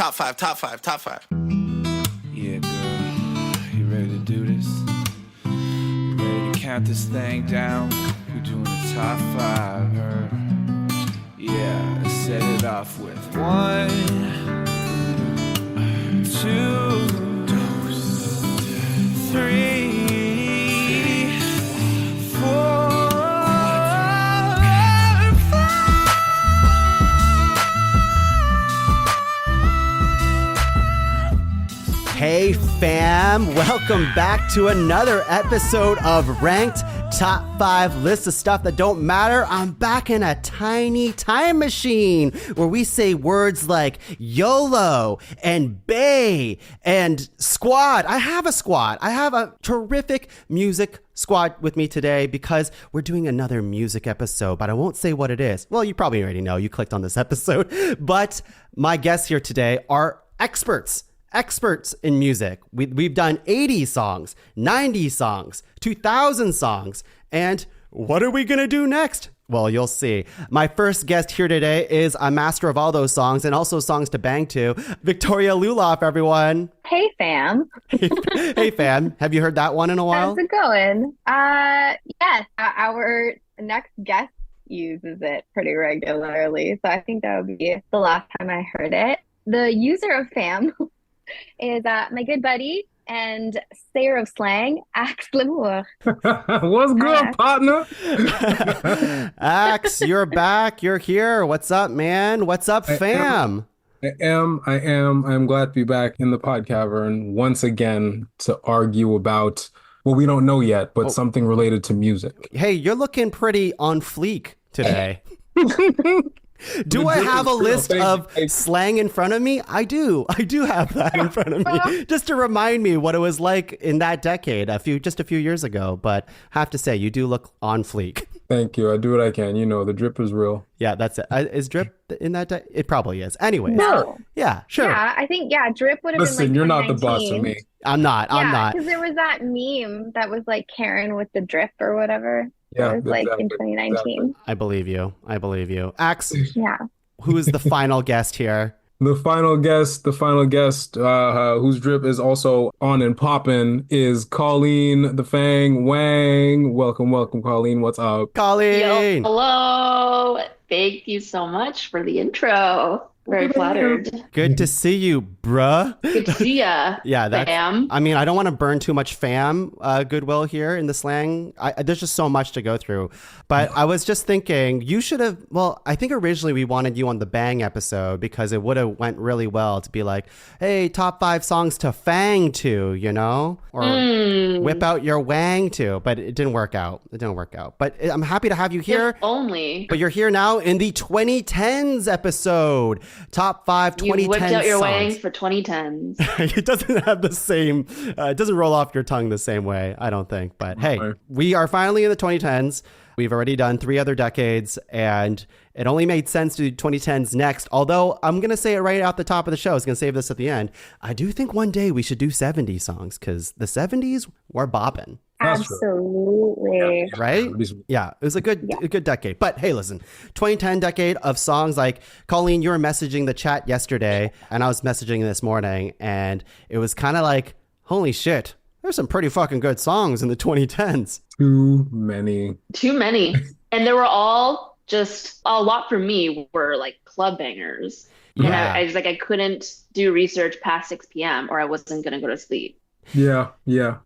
top five, top five, top five. Yeah, girl, you ready to do this? You ready to count this thing down? We're doing the top five, her. Yeah, let's set it off with 1, 2, 3, 4. Hey fam, welcome back to another episode of Ranked Top 5 List of Stuff That Don't Matter. I'm back in a tiny time machine where we say words like YOLO and Bay and squad. I have a squad. I have a terrific music squad with me today because we're doing another music episode, but I won't say what it is. Well, you probably already know. You clicked on this episode. But my guests here today are experts in music. We've done 80s songs, 90s songs, 2000 songs, and what are we going to do next? Well, you'll see. My first guest here today is a master of all those songs and also songs to bang to, Victoria Luloff, everyone. Hey, fam. Hey, fam. Have you heard that one in a while? How's it going? Yes, our next guest uses it pretty regularly, so I think that would be the last time I heard it. The user of fam is my good buddy and sayer of slang, Axandre Lemours. What's good, partner? Ax, you're back. You're here. What's up, man? What's up, fam? I am glad to be back in the pod cavern once again to argue about, well, we don't know yet, but something related to music. Hey, you're looking pretty on fleek today. Do I have a list of slang in front of me? I do have that in front of me, just to remind me what it was like in that decade, just a few years ago. But have to say, you do look on fleek. Thank you. I do what I can. You know, the drip is real. Yeah, that's it. Is drip in that? It probably is. Anyways. No. Yeah, sure. Yeah, I think, drip would have been like Listen, you're not the boss of me. I'm not. Because there was that meme that was like Karen with the drip or whatever. Yeah, it was like in 2019. Exactly. I believe you. Ax, Yeah. who is the final guest here? The final guest, whose drip is also on and popping, is Colleen the Fang Wang. Welcome, Colleen. What's up? Colleen. Yo, hello. Thank you so much for the intro. Very flattered. Good to see you, bruh. Good to see ya. Yeah, that's. Fam. I mean, I don't want to burn too much fam goodwill here in the slang. There's just so much to go through. But I was just thinking, you should have. Well, I think originally we wanted you on the Bang episode because it would have went really well to be like, hey, top 5 songs to fang to, you know, or whip out your wang to. But it didn't work out. But I'm happy to have you here. If only. But you're here now in the 2010's episode. Top 5 2010 You whipped out your songs. wangs for 2010s. It doesn't have the same, it doesn't roll off your tongue the same way, I don't think. But hey, we are finally in the 2010s. We've already done 3 other decades, and it only made sense to do 2010s next. Although I'm going to say it right out the top of the show. I was going to save this at the end. I do think one day we should do 70s songs because the 70s were bopping. Absolutely. Right? Yeah, it was a good decade. But hey, listen, 2010 decade of songs like, Colleen, you were messaging the chat yesterday, and I was messaging this morning, and it was kind of like, holy shit, there's some pretty fucking good songs in the 2010s. Too many. And they were all just, a lot for me were like club bangers. And I was like, I couldn't do research past 6 p.m. or I wasn't going to go to sleep. Yeah.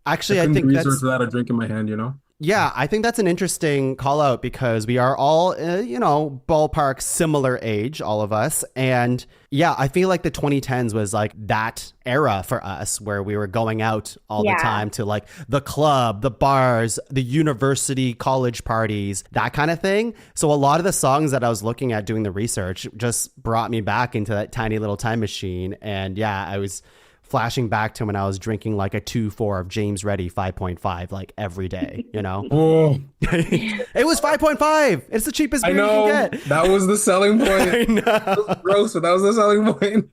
Actually, I think research without a drink in my hand, you know? Yeah, I think that's an interesting call out because we are all, ballpark similar age, all of us. And yeah, I feel like the 2010s was like that era for us where we were going out all the time to like the club, the bars, the university, college parties, that kind of thing. So a lot of the songs that I was looking at doing the research just brought me back into that tiny little time machine. And yeah, I was flashing back to when I was drinking like a 2-4 of James Reddy 5.5 like every day, you know? Oh. It was 5.5. It's the cheapest beer you can get. That was the selling point. I know. That was gross, but that was the selling point.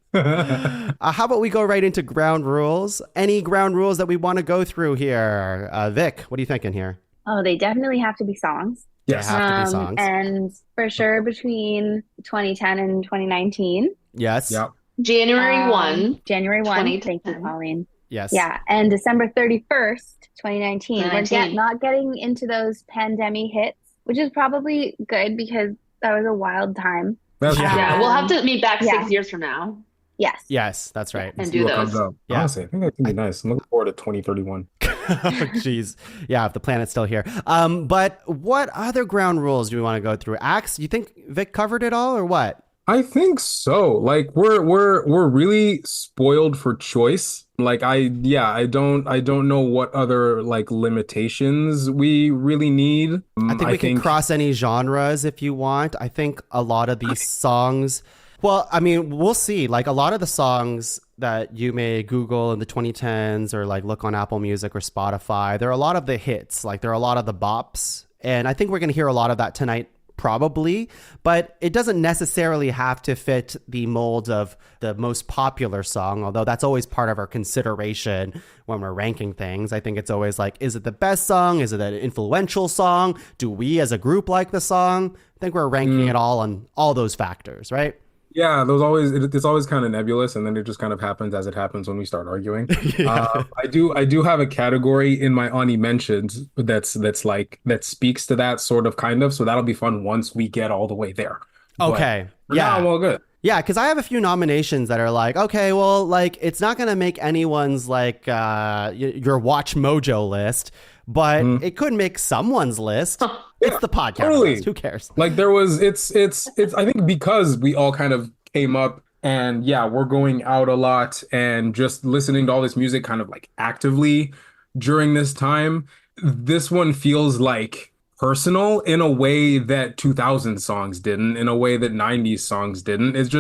How about we go right into ground rules? Any ground rules that we want to go through here? Vic, what are you thinking here? Oh, they definitely have to be songs. Yes. They have to be songs. And for sure between 2010 and 2019. Yes. Yep. January 1, January 1. 2010. Thank you, Colleen. Yes. Yeah, and December 31st, 2019. 2019. We're not getting into those pandemic hits, which is probably good because that was a wild time. That's Yeah, we'll have to meet back Yeah. 6 years from now Yes. Yes, that's right. and see do what comes those. up. Yeah. Honestly, I think that's gonna be nice. I'm looking forward to 2031. Jeez. Yeah, if the planet's still here. But what other ground rules do we want to go through? Axe, you think Vic covered it all or what? I think so. Like we're really spoiled for choice. Like I don't know what other like limitations we really need. I think we can cross any genres if you want. I think a lot of these songs, well, I mean, we'll see. Like a lot of the songs that you may Google in the 2010s or like look on Apple Music or Spotify, there are a lot of the hits. Like there are a lot of the bops. And I think we're going to hear a lot of that tonight. Probably, but it doesn't necessarily have to fit the mold of the most popular song, although that's always part of our consideration when we're ranking things. I think it's always like, is it the best song? Is it an influential song? Do we as a group like the song? I think we're ranking it all on all those factors, right? Yeah, it's always kind of nebulous, and then it just kind of happens as it happens when we start arguing. I do have a category in my Ani mentions that speaks to that sort of kind of. So that'll be fun once we get all the way there. Okay. But for now, I'm all good. Yeah, because I have a few nominations that are like, okay, well, like it's not going to make anyone's like your Watch Mojo list, but it could make someone's list. It's the podcast totally. list. Who cares? Like it's I think because we all kind of came up and yeah, we're going out a lot and just listening to all this music kind of like actively during this time. This one feels like personal in a way that 2000 songs didn't, in a way that 90s songs didn't. It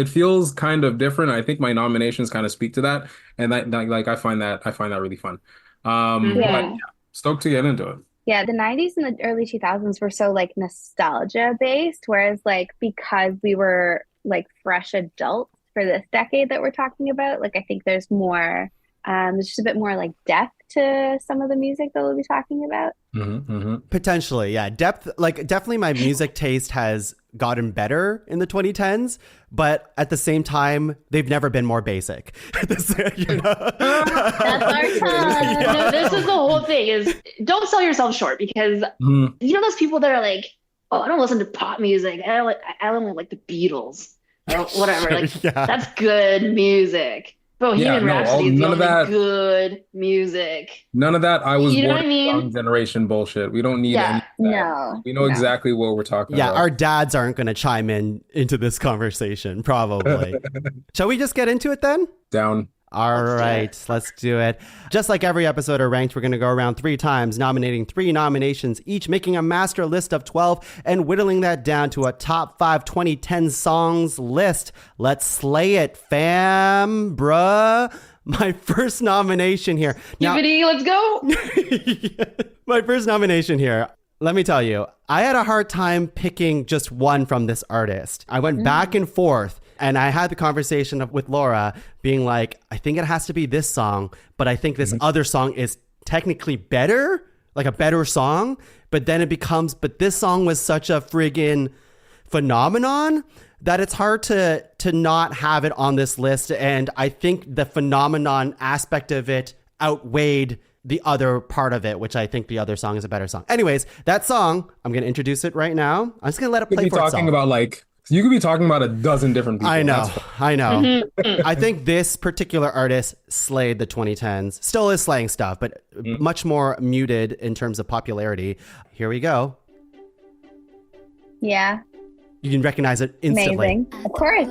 feels kind of different. I think my nominations kind of speak to that, and that like I find that really fun. But yeah, stoked to get into it. Yeah, the 90s and the early 2000s were so like nostalgia based, whereas like because we were like fresh adults for this decade that we're talking about, like I think there's just a bit more like depth to some of the music that we'll be talking about. Potentially, yeah. Depth, like definitely my music taste has gotten better in the 2010s, but at the same time, they've never been more basic. That's our time. No, this is the whole thing is don't sell yourself short because you know those people that are like, oh, I don't listen to pop music. I don't like the Beatles or whatever. Like that's good music. Bohemian Rhapsody is the only good music. None of that I was you know born what I mean? Young generation bullshit. We don't need any of that. No. We know exactly what we're talking about. Yeah, our dads aren't going to chime into this conversation, probably. Shall we just get into it then? Down. All right, let's do it. Just like every episode of Ranked, we're going to go around 3 times, nominating 3 nominations each, making a master list of 12, and whittling that down to a top 5 2010 songs list. Let's slay it, fam, bruh. My first nomination here. Now, let's go. my first nomination here. Let me tell you, I had a hard time picking just one from this artist. I went back and forth. And I had the conversation with Laura being like, I think it has to be this song, but I think this other song is technically better, like a better song. But then it becomes, but this song was such a friggin' phenomenon that it's hard to not have it on this list. And I think the phenomenon aspect of it outweighed the other part of it, which I think the other song is a better song. Anyways, that song, I'm going to introduce it right now. I'm just going to let it play for itself. You could be talking about a dozen different people. I know. I think this particular artist slayed the 2010s. Still is slaying stuff, but much more muted in terms of popularity. Here we go. Yeah. You can recognize it instantly. Amazing. Of course.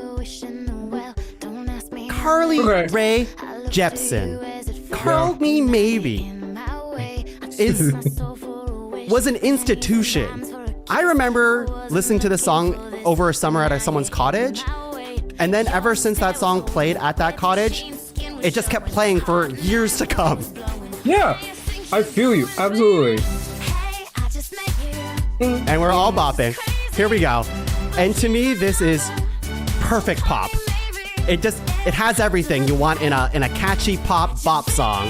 Carly Rae Jepsen. Call Me Maybe was an institution. I remember listening to this song over a summer at someone's cottage. And then ever since that song played at that cottage, it just kept playing for years to come. Yeah, I feel you. Absolutely. And we're all bopping. Here we go. And to me, this is perfect pop. It has everything you want in a catchy pop bop song.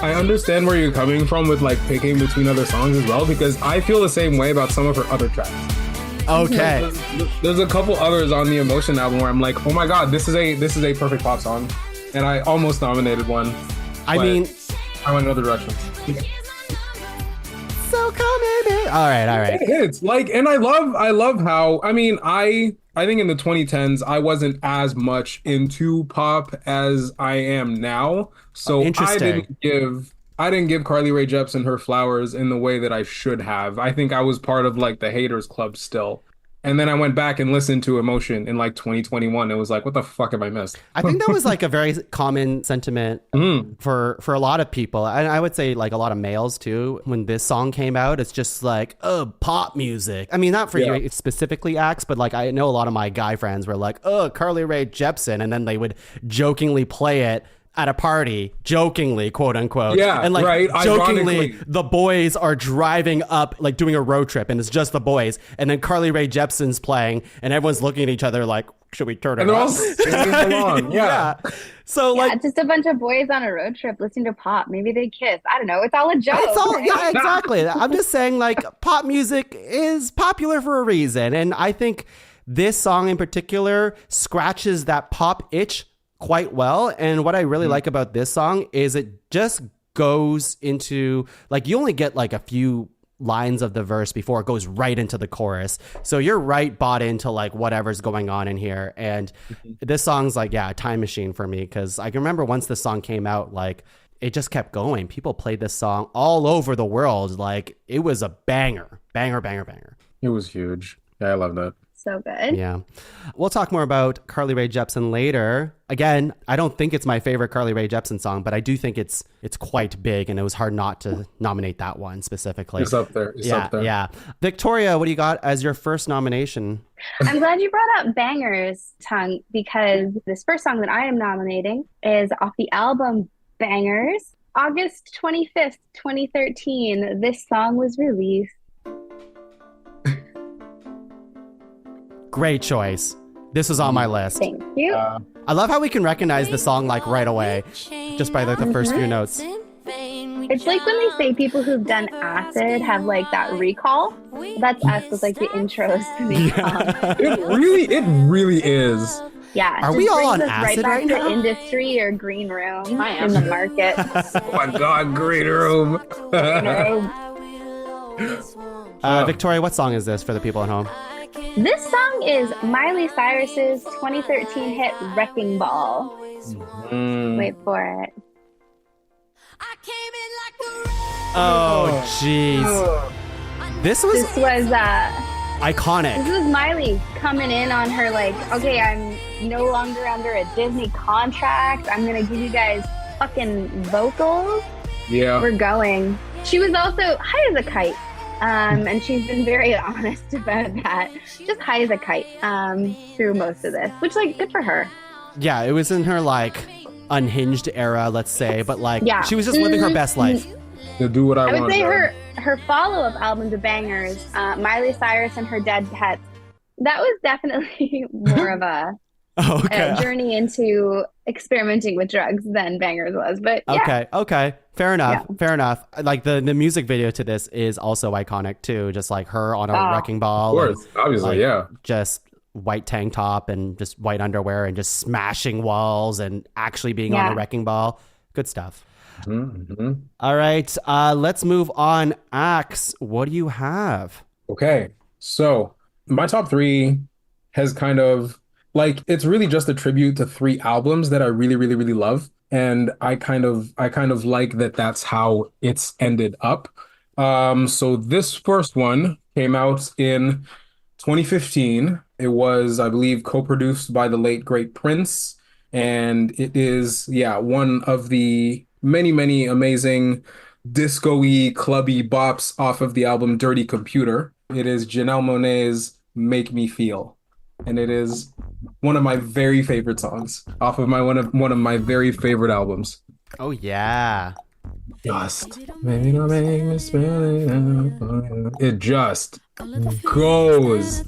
I understand where you're coming from with like picking between other songs as well, because I feel the same way about some of her other tracks. Okay. There's a couple others on the Emotion album where I'm like, oh my god, this is a perfect pop song, and I almost nominated one. I mean, I went in other directions. So come in. All right. It's like, and I love how, I mean, I think in the 2010s I wasn't as much into pop as I am now, so I didn't give Carly Rae Jepsen her flowers in the way that I should have. I think I was part of like the haters club still. And then I went back and listened to Emotion in like 2021. It was like, what the fuck have I missed? I think that was like a very common sentiment for a lot of people. And I would say like a lot of males too. When this song came out, it's just like, oh, pop music. I mean, not for you specifically, Axe, but like I know a lot of my guy friends were like, oh, Carly Rae Jepsen. And then they would jokingly play it at a party, jokingly, quote unquote. Yeah, and like right. jokingly, Ironically. the boys are driving up, like doing a road trip, and it's just the boys. And then Carly Rae Jepsen's playing, and everyone's looking at each other like, should we turn it And they're all off? singing along. Yeah. So like, just a bunch of boys on a road trip listening to pop. Maybe they kiss. I don't know. It's all a joke. it's all, right? yeah, exactly. I'm just saying like pop music is popular for a reason. And I think this song in particular scratches that pop itch quite well. And what I really like about this song is it just goes into like, you only get like a few lines of the verse before it goes right into the chorus. So you're right bought into like whatever's going on in here. And this song's like, yeah, a time machine for me. Because I can remember once this song came out, like it just kept going. People played this song all over the world. Like it was a banger. It was huge. Yeah, I love that. So good. Yeah. We'll talk more about Carly Rae Jepsen later. Again, I don't think it's my favorite Carly Rae Jepsen song, but I do think it's quite big, and it was hard not to nominate that one specifically. It's up there. Yeah. Victoria, what do you got as your first nomination? I'm glad you brought up Bangers, Tuong, because this first song that I am nominating is off the album Bangers. August 25th, 2013, this song was released. Great choice. This was on my list. Thank you. I love how we can recognize the song like right away, just by like the first few notes. It's like when they say people who've done acid have like that recall. That's us with like the intros to these songs. It really is. Yeah. Are it we just all on brings us acid right right back now? to industry or green room I am. in the market. Oh my god, Green Room. Victoria, what song is this for the people at home? This song is Miley Cyrus's 2013 hit Wrecking Ball. Wait for it. Oh, jeez. This was iconic. This was Miley coming in on her like, okay, I'm no longer under a Disney contract. I'm gonna give you guys fucking vocals. Yeah. We're going. She was also high as a kite. And she's been very honest about that. Just high as a kite through most of this, which like good for her. Yeah, it was in her like unhinged era, let's say, but like she was just living her best life. To do what I want. I would say her follow-up album to Bangers, Miley Cyrus and Her Dead Pets, that was definitely more of a journey into experimenting with drugs than Bangers was. But yeah. Okay. Fair enough. Like the music video to this is also iconic too. Just like her on a wrecking ball. Of course, obviously, yeah. Just white tank top and just white underwear and just smashing walls and actually being on a wrecking ball. Good stuff. Mm-hmm. All right, let's move on. Axe, what do you have? Okay, so my top three has kind of like, it's really just a tribute to three albums that I really, really, really love. And I kind of like that that's how it's ended up. So this first one came out in 2015. It was, I believe, co-produced by the late great Prince. And it is, one of the many, many amazing disco-y, clubby bops off of the album Dirty Computer. It is Janelle Monáe's Make Me Feel. And it is one of my very favorite songs off of one of my very favorite albums. Oh yeah. Just maybe not make me spell it just goes.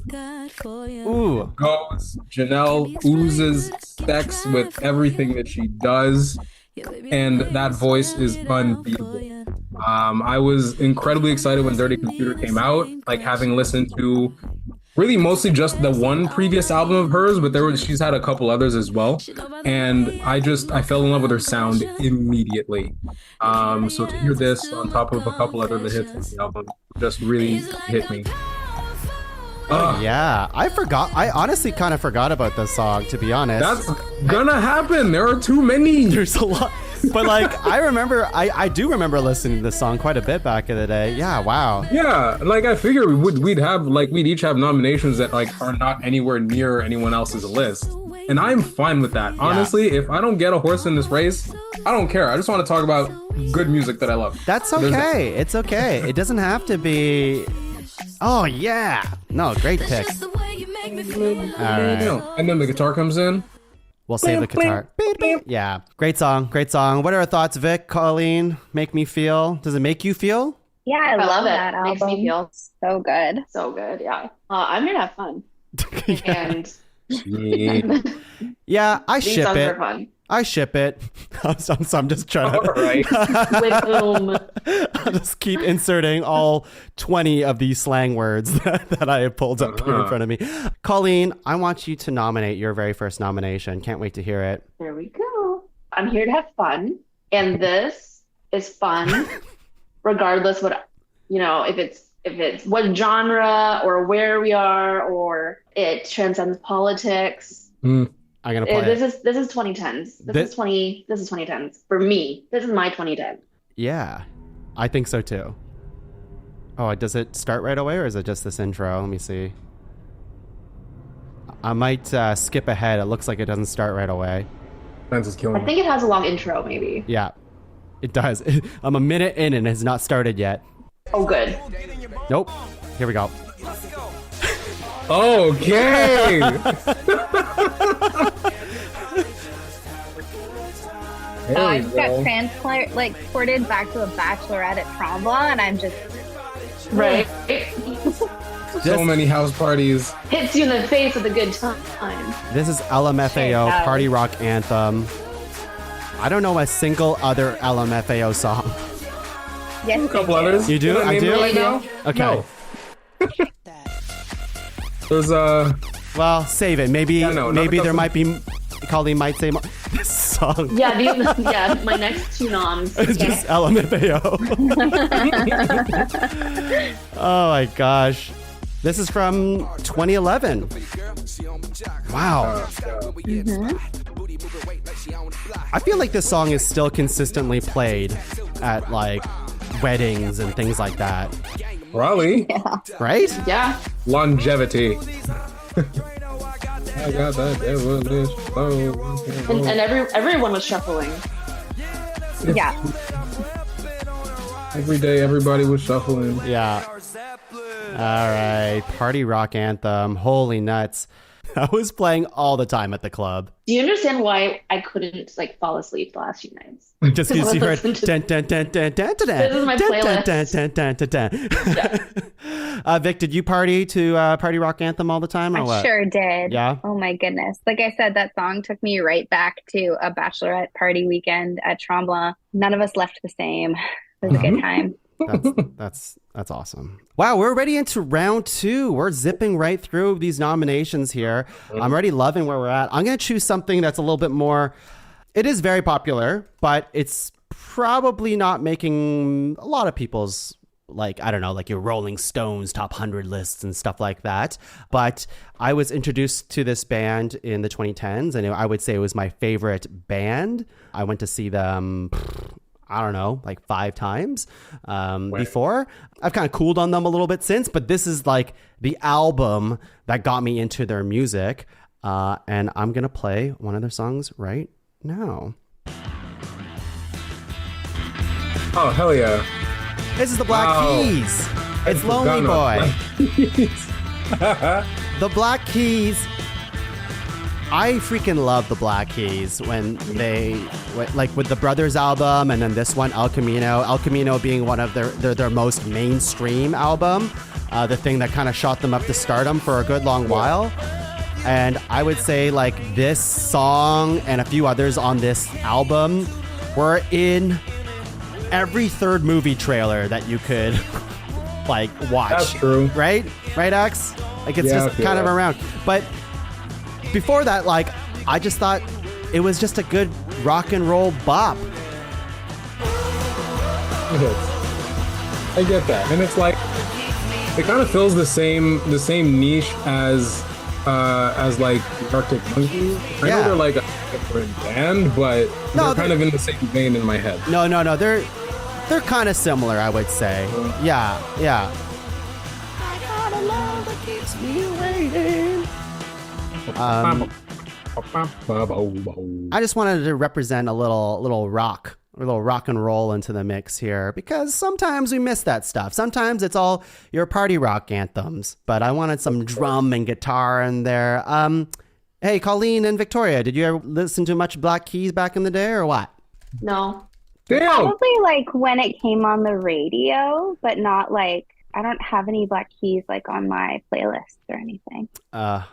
Ooh. Goes. Janelle oozes sex with everything that she does. And that voice is unbeatable. I was incredibly excited when Dirty Computer came out, like having listened to really mostly just the one previous album of hers, but she's had a couple others as well. And I fell in love with her sound immediately. So to hear this on top of a couple other hits on the album just really hit me. Yeah, I honestly kind of forgot about this song, to be honest. That's gonna happen. There are too many. There's a lot. But like, I do remember listening to this song quite a bit back in the day. Yeah, wow. Yeah, like I figured we'd each have nominations that like are not anywhere near anyone else's list. And I'm fine with that. Honestly, if I don't get a horse in this race, I don't care. I just want to talk about good music that I love. That's okay. It's okay. It doesn't have to be... Oh, yeah. No, great pick. All right. And then the guitar comes in. We'll save the guitar. Yeah. Great song. Great song. What are our thoughts, Vic, Colleen? Make Me Feel? Does it make you feel? Yeah, I love that album. Makes me feel so good. So good, yeah. I'm here to have fun. And yeah, I these ship songs it. are fun. I ship it. So I'm just trying to... All right. With whom? I'll just keep inserting all 20 of these slang words that I have pulled up here in front of me. Colleen, I want you to nominate your very first nomination. Can't wait to hear it. There we go. I'm here to have fun. And this is fun, regardless what, if it's what genre or where we are, or it transcends politics. I'm gonna play this is 2010s. This is 2010s. For me, this is my 2010. Yeah, I think so too. Oh, does it start right away, or is it just this intro? Let me see. I might skip ahead. It looks like it doesn't start right away. Fence is killing me. I think it has a long intro, maybe. Yeah, it does. I'm a minute in and it has not started yet. Oh, good. Nope. Here we go. Okay. I just got transported back to a bachelorette at Tremblant, and I'm just right. So many house parties. Hits you in the face with a good time. This is LMFAO Party Rock Anthem. I don't know a single other LMFAO song. Yes, A couple others. You do? I do? Right now? Okay. No. There's Well, save it. Maybe maybe there might be... Colleen might say this song. Yeah, my next two noms. It's just LMFAO. Oh my gosh. This is from 2011. Wow. I feel like this song is still consistently played at like weddings and things like that. Probably. Yeah. Right? Yeah. Longevity. I got that devilish flow. And everyone was shuffling. Yeah. Every day, everybody was shuffling. Yeah. All right. Party Rock Anthem. Holy nuts. I was playing all the time at the club. Do you understand why I couldn't fall asleep the last few nights? Just because you heard dun, dun, dun, dun, dun, dun, This is my playlist. Dun, dun, dun, dun, dun. Yeah. Vic, did you party to Party Rock Anthem all the time, or I what? sure did. Yeah? Oh my goodness. Like I said, that song took me right back to a bachelorette party weekend at Tremblant. None of us left the same. It was a good time. That's awesome. Wow, we're already into round 2. We're zipping right through these nominations here. I'm already loving where we're at. I'm going to choose something that's a little bit more... It is very popular, but it's probably not making a lot of people's, like, I don't know, like your Rolling Stones top 100 lists and stuff like that. But I was introduced to this band in the 2010s, and I would say it was my favorite band. I went to see them... I don't know, like 5 times before. I've kind of cooled on them a little bit since, but this is like the album that got me into their music. And I'm going to play one of their songs right now. Oh, hell yeah. This is the Black Keys. It's Lonely Boy. The Black Keys. I freaking love the Black Keys when they, like with the Brothers album and then this one, El Camino being one of their most mainstream album, the thing that kind of shot them up to stardom for a good long while. And I would say like this song and a few others on this album were in every third movie trailer that you could like watch. That's true. Right, Ax? Like it's just kind of around. But before that, like I just thought it was just a good rock and roll bop. I get that, and it's like it kind of fills the same niche as like Arctic Monkeys. I know they're like a different band, but they're kind of in the same vein in my head. No, they're kind of similar, I would say. Yeah. I got a love that keeps me waiting. I just wanted to represent a little rock and roll into the mix here because sometimes we miss that stuff. Sometimes it's all your party rock anthems, but I wanted some drum and guitar in there. Hey, Colleen and Victoria, did you ever listen to much Black Keys back in the day or what? No. Damn. Probably like when it came on the radio, but not like I don't have any Black Keys like on my playlist or anything. I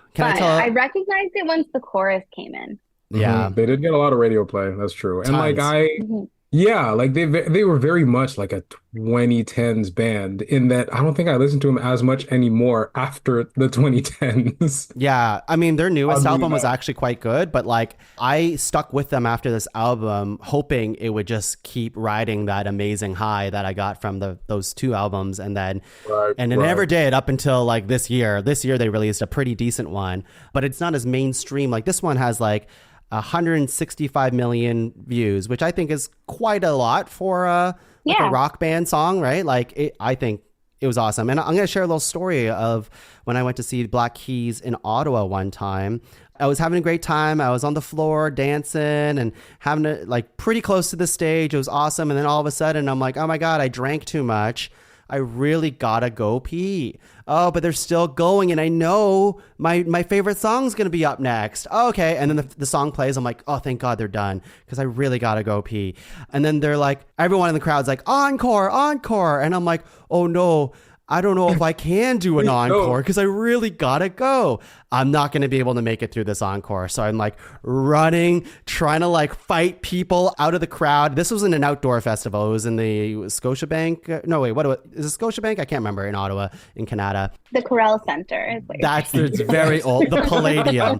recognized it once the chorus came in. Yeah, they did get a lot of radio play. That's true. And like like they were very much like a 2010's band in that I don't think I listened to them as much anymore after the 2010's. Yeah, I mean their newest album was actually quite good, but like I stuck with them after this album, hoping it would just keep riding that amazing high that I got from those two albums, and then it never did up until like this year. This year they released a pretty decent one, but it's not as mainstream. Like this one has like 165 million views, which I think is quite a lot for a rock band song, right? Like I think it was awesome. And I'm going to share a little story of when I went to see Black Keys in Ottawa one time. I was having a great time. I was on the floor dancing and having it like pretty close to the stage. It was awesome. And then all of a sudden I'm like, oh my God, I drank too much. I really gotta go pee. Oh, but they're still going, and I know my favorite song's gonna be up next. Oh, okay, and then the song plays. I'm like, oh, thank God they're done, because I really gotta go pee. And then they're like, everyone in the crowd's like, encore, encore, and I'm like, oh no, I don't know if I can do an encore because I really gotta go. I'm not going to be able to make it through this encore. So I'm like running, trying to like fight people out of the crowd. This was in an outdoor festival. It was in the Scotiabank. No, wait, what is it? Scotiabank? I can't remember. In Ottawa, in Canada. The Corel Center. It's very old. The Palladium.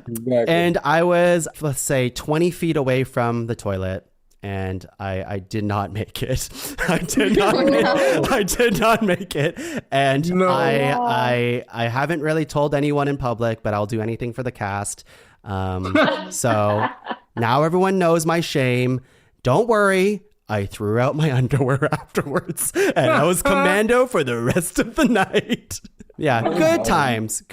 Exactly. And I was, let's say, 20 feet away from the toilet. And I did not make it. I did not make it. And I haven't really told anyone in public, but I'll do anything for the cast. So now everyone knows my shame. Don't worry. I threw out my underwear afterwards, and I was commando for the rest of the night. Yeah, good times,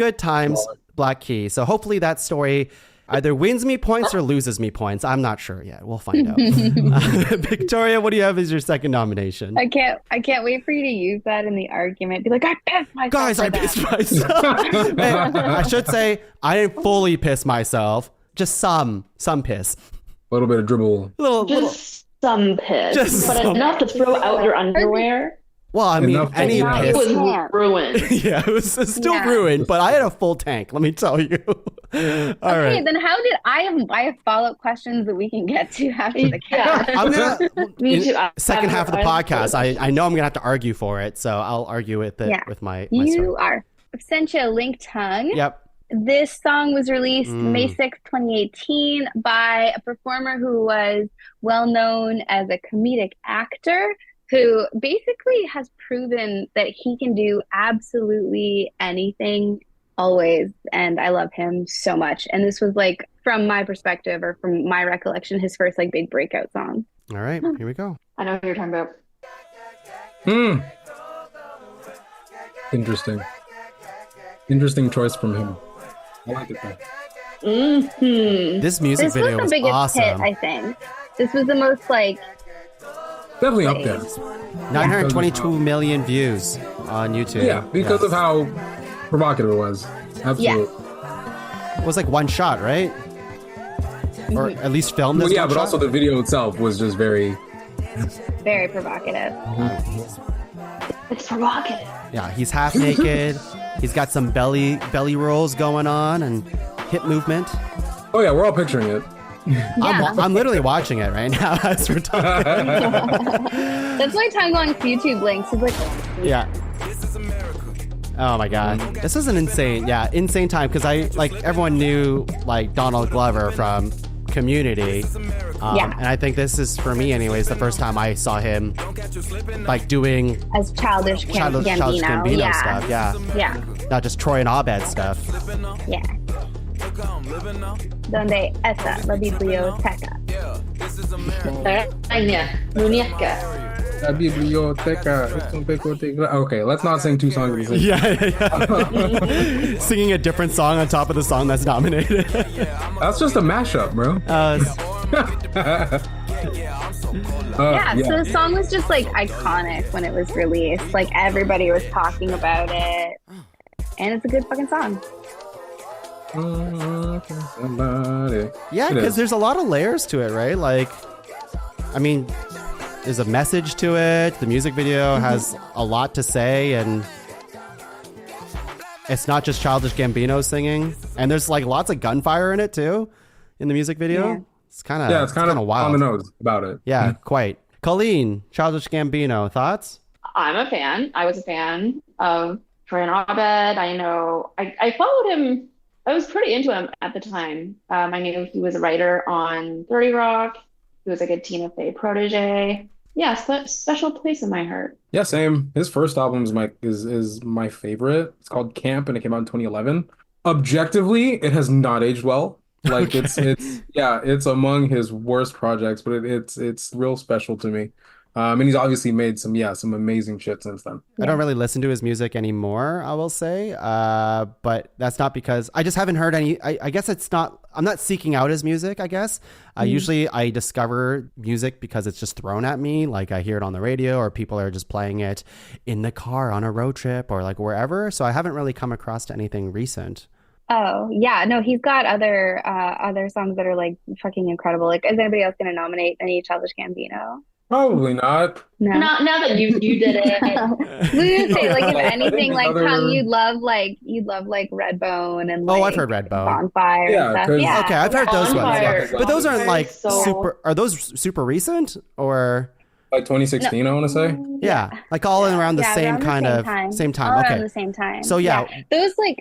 Black Key. So hopefully that story either wins me points or loses me points. I'm not sure yet. We'll find out. Victoria, what do you have as your second nomination? I can't wait for you to use that in the argument. Be like, I pissed myself. Guys, I pissed myself. I should say I didn't fully piss myself. Just some piss. A little bit of dribble. Some piss. But enough to throw out your underwear. Well, I mean, any piss. It was ruined. Yeah, it was still ruined, but I had a full tank, let me tell you. All right. Then how did I have follow-up questions that we can get to after the cast? I'm gonna second half of the podcast. I know I'm gonna have to argue for it, so I'll argue with it with my You are. I've sent you a link, Tuong. Yep. This song was released May 6th, 2018 by a performer who was well known as a comedic actor, who basically has proven that he can do absolutely anything always. And I love him so much. And this was like, from my perspective or from my recollection, his first like big breakout song. All right, here we go. I know what you're talking about. Interesting choice from him. I like it though. This music video was the biggest awesome. hit, I think. This was the most like definitely up there. 922 million views on YouTube. Yeah, because of how provocative it was. Absolutely. Yeah. It was like one shot, right? Or at least filmed as but also the video itself was just very provocative. It's provocative. Yeah, he's half naked. He's got some belly rolls going on and hip movement. Oh yeah, we're all picturing it. Yeah. I'm literally watching it right now as we're talking. That's why Tuong wants YouTube links. He's like, yeah. Oh my god, this is an insane time because everyone knew like Donald Glover from Community, and I think this is, for me anyways, the first time I saw him like doing as Childish Gambino stuff. Yeah, not just Troy and Abed stuff. Yeah. Donde está la biblioteca? La biblioteca. Okay, let's not sing two songs at the same time. Yeah. Singing a different song on top of the song that's nominated. That's just a mashup, bro. So the song was just like iconic when it was released. Like everybody was talking about it, and it's a good fucking song. Yeah, because there's a lot of layers to it, right? Like, I mean, there's a message to it. The music video has a lot to say, and it's not just Childish Gambino singing. And there's like lots of gunfire in it too, in the music video. Yeah. It's kind of wild. On the nose about it. Yeah, quite. Colleen, Childish Gambino, thoughts? I'm a fan. I was a fan of Troy and Abed. I know I followed him. I was pretty into him at the time. I knew he was a writer on 30 Rock. He was like a Tina Fey protege. Yeah, special place in my heart. Yeah, same. His first album is my favorite. It's called Camp, and it came out in 2011. Objectively, it has not aged well. Like it's among his worst projects, but it's real special to me. And he's obviously made some amazing shit since then. I don't really listen to his music anymore, I will say. But that's not because I just haven't heard any. I guess I'm not seeking out his music, I guess. Usually I discover music because it's just thrown at me. Like I hear it on the radio or people are just playing it in the car on a road trip or like wherever. So I haven't really come across anything recent. Oh, yeah. No, he's got other songs that are like fucking incredible. Like, is anybody else going to nominate any Childish Gambino? Probably not. No. Not now that you did it. We would say, like, if anything, like how you'd love like Redbone and like I've heard Redbone. Bonfire and stuff. Yeah. Okay, I've heard those ones. But those aren't like so... super. Are those super recent or? Like 2016, I want to say. Yeah, like all around the same kind of same time. All okay, around the same time. So yeah,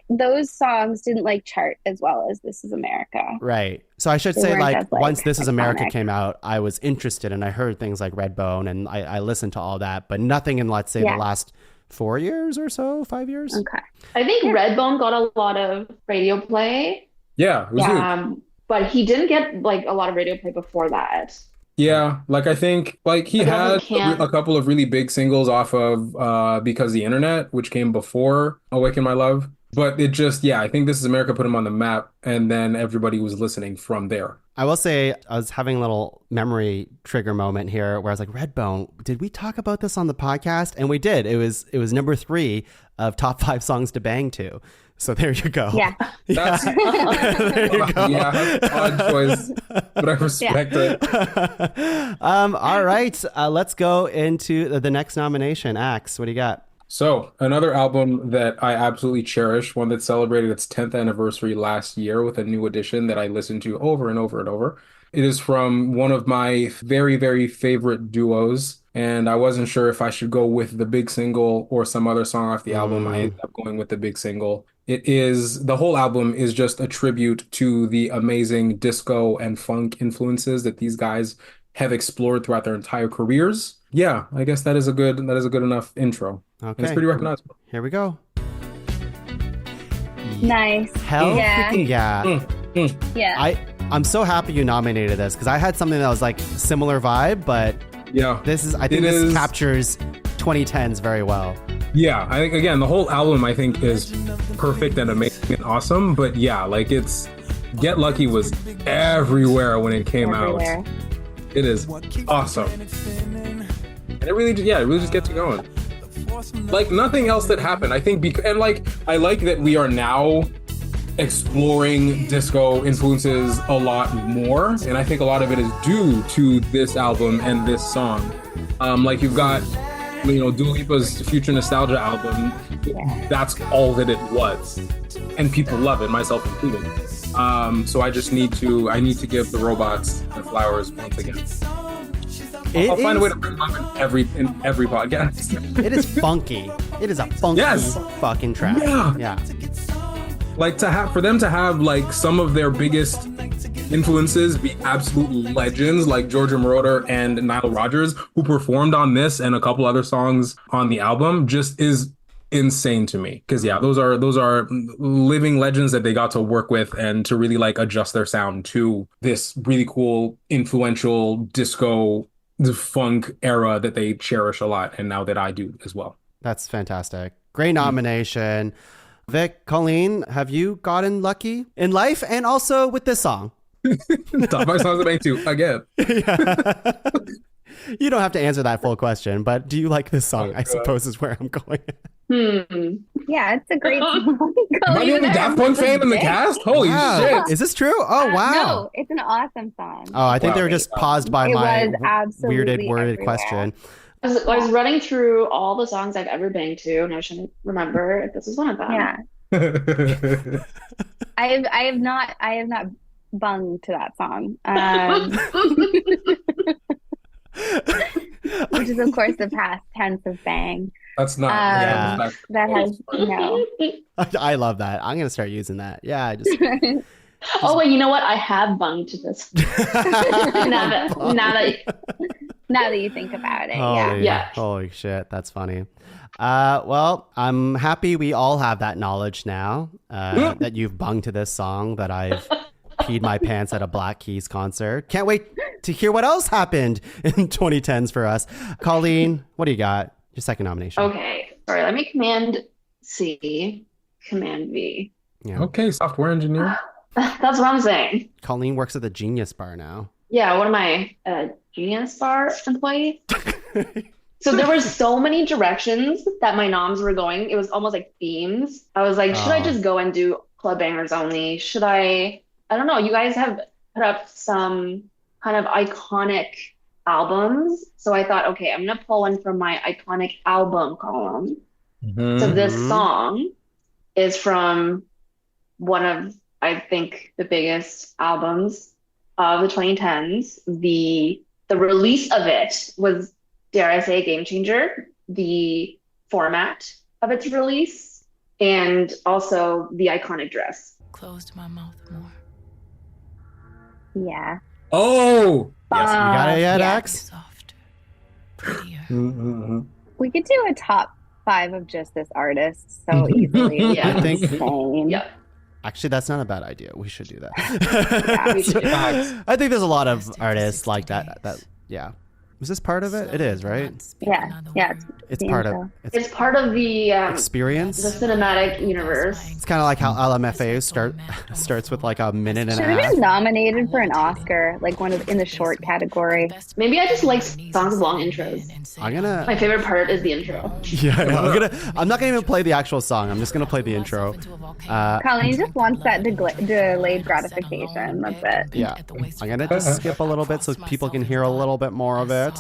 those songs didn't like chart as well as This Is America. Right. So I should say like once This Is America came out, I was interested and I heard things like Redbone and I listened to all that, but nothing in let's say the last 4 years or so, 5 years. Okay. I think Redbone got a lot of radio play. Yeah, it was huge. But he didn't get like a lot of radio play before that. Yeah, like I think like he had a couple of really big singles off of Because the Internet, which came before Awaken My Love. But it just, I think This Is America put him on the map, and then everybody was listening from there. I will say I was having a little memory trigger moment here where I was like, Redbone, did we talk about this on the podcast? And we did. It was number 3 of top 5 songs to bang to. So there you go. Yeah. That's, there you go. Yeah, odd choice, but I respect it. All right. Let's go into the next nomination. Axe, what do you got? So another album that I absolutely cherish, one that celebrated its 10th anniversary last year with a new edition that I listened to over and over and over. It is from one of my very, very favorite duos. And I wasn't sure if I should go with the big single or some other song off the album. I ended up going with the big single. The whole album is just a tribute to the amazing disco and funk influences that these guys have explored throughout their entire careers. Yeah, I guess that is a good enough intro. Okay. It's pretty recognizable. Here we go. Nice. Hell yeah. Yeah. I'm so happy you nominated this because I had something that was like similar vibe, but this captures 2010's very well. Yeah, I think again the whole album I think is perfect and amazing and awesome, but like it's Get Lucky was everywhere when it came out. It is awesome. And it really just gets you going. Like nothing else that happened. I think I like that we are now exploring disco influences a lot more, and I think a lot of it is due to this album and this song. Like you've got Dua Lipa's Future Nostalgia album. That's all that it was, and people love it, myself included. So I need to give the robots the flowers once again. I'll find a way to bring them up in every podcast. It is funky. It is a funky fucking track. Yeah. Like for them to have like some of their biggest influences be absolute legends like Giorgio Moroder and Nile Rodgers, who performed on this and a couple other songs on the album, just is insane to me. Because those are living legends that they got to work with and to really like adjust their sound to this really cool, influential disco, the funk era that they cherish a lot, and now that I do as well. That's fantastic. Great nomination. Vic, Colleen, have you gotten lucky in life and also with this song? Top 5 songs of Bang 2 again. Yeah. You don't have to answer that full question, but do you like this song? I suppose is where I'm going. Yeah, it's a great song. Am I the only Daft Punk fan in the cast? Holy shit. Is this true? Oh, wow. No, it's an awesome song. Oh, I think they were just paused by my worded everywhere. question. I was running through all the songs I've ever banged to, and I shouldn't remember if this was one of them. Yeah. I have not bunged to that song. Which is of course the past tense of bang. That's not that has no. I love that. I'm gonna start using that. Yeah, I just Oh wait, you know what? I have bunged to this. Now that you think about it. Yeah. Holy shit, that's funny. Well, I'm happy we all have that knowledge now, that you've bunged to this song, that I've peed my pants at a Black Keys concert. Can't wait to hear what else happened in 2010s for us. Colleen, what do you got? Your second nomination. Okay. Sorry, let me Command C, Command V. Yeah. Okay, software engineer. That's what I'm saying. Colleen works at the Genius Bar now. Yeah, what am I? A Genius Bar employee? So there were so many directions that my noms were going. It was almost like themes. I was like, should I just go and do club bangers only? Should I don't know. You guys have put up some kind of iconic albums. So I thought, okay, I'm going to pull one from my iconic album column. So this song is from one of, I think, the biggest albums of the 2010s. The release of it was, dare I say, a game changer. The format of its release and also the iconic dress. Closed my mouth more. Yeah. Oh! Yes, you got it yet, yeah. Ax? Softer. Prettier. We could do a top 5 of just this artist so easily. Yeah. I think. Insane. Yeah. Actually, that's not a bad idea. We should do that. Yeah, we should. I think there's a lot of artists like that. Yeah. Was this part of it? It is, right? Yeah. It's part of It's part of the experience. the cinematic universe. It's kind of like how LMFAO starts with like a minute and Should a have half. been nominated for an Oscar, like one of in the short category. Maybe I just like songs with long intros. My favorite part is the intro. I'm not gonna even play the actual song. I'm just gonna play the intro. Colleen just wants that delayed gratification. That's it. Yeah, I'm gonna just skip a little bit so people can hear a little bit more of it.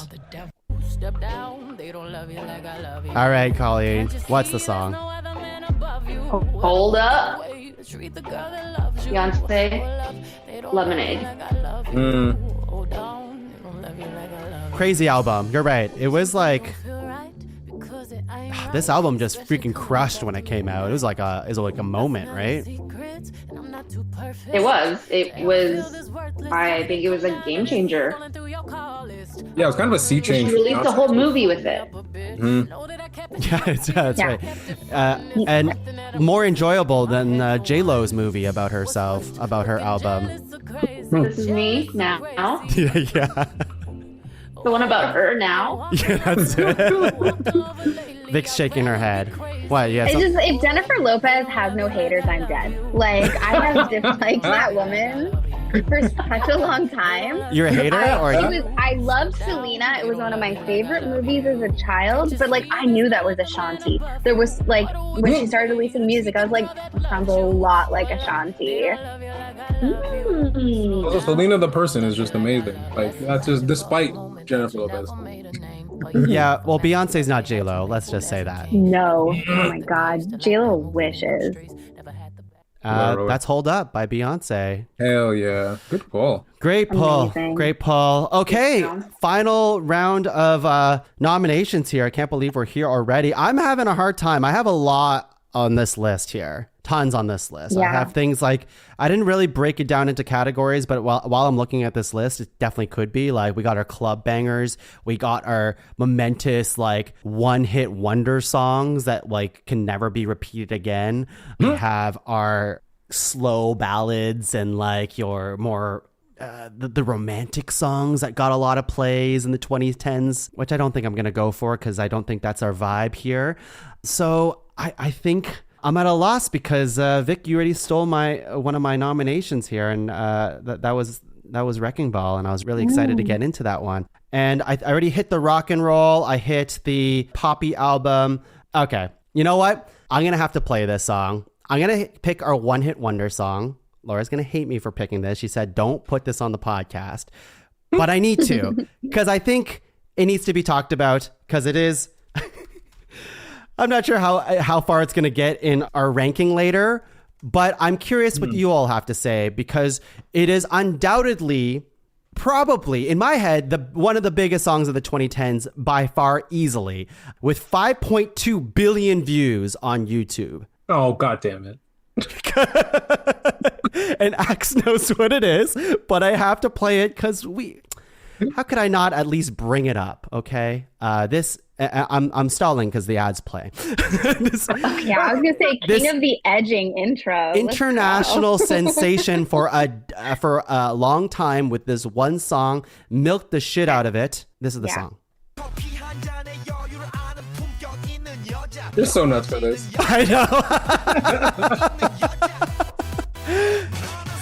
All right, Colleen, what's the song? Hold up. Beyonce, Lemonade. Crazy album. You're right. It was like this album just freaking crushed when it came out. It was like a moment, right? It was. I think it was a game changer. Yeah, it was kind of a sea change. She released the whole movie with it. Yeah, that's right. And more enjoyable than J-Lo's movie about herself, about her album. This is me now. Yeah. The one about her now. Yeah, that's it. Vic's shaking her head. What? Yeah. If Jennifer Lopez has no haters, I'm dead. Like I have disliked that woman for such a long time. You're a hater, I loved Selena. It was one of my favorite movies as a child. But like I knew that was Ashanti. There was like when she started releasing music, I was like, it sounds a lot like Ashanti. Also, Selena the person is just amazing. Like that's just despite Jennifer Lopez. Yeah, well, Beyonce's not J-Lo. Let's just say that. No. Oh my God. J-Lo wishes. That's Hold Up by Beyonce. Hell yeah. Good pull. Great pull. Amazing. Great pull. Okay, Yeah. final round of nominations here. I can't believe we're here already. I'm having a hard time. I have a lot on this list here. Tons on this list. I Yeah. have things like, I didn't really break it down into categories, but while I'm looking at this list, it definitely could be like, we got our club bangers, we got our momentous like one hit wonder songs that like can never be repeated again. We have our slow ballads and like your more the romantic songs that got a lot of plays in the 2010s, which I don't think I'm going to go for because I don't think that's our vibe here. So I think I'm at a loss because Vic, you already stole one of my nominations here, and that was Wrecking Ball, and I was really excited to get into that one. And I already hit the rock and roll. I hit the poppy album. Okay, you know what? I'm gonna have to play this song. I'm gonna pick our one hit wonder song. Laura's gonna hate me for picking this. She said, "Don't put this on the podcast," but I need to because I think it needs to be talked about because it is. I'm not sure how far it's going to get in our ranking later, but I'm curious what you all have to say because it is undoubtedly, probably, in my head, one of the biggest songs of the 2010s by far easily, with 5.2 billion views on YouTube. Oh, God damn it. And Axe knows what it is, but I have to play it because how could I not at least bring it up? Okay, I'm stalling because the ads play. Yeah, I was gonna say king of the edging intro. International sensation for a long time with this one song, milked the shit out of it. This is the song. You're so nuts for this. I know.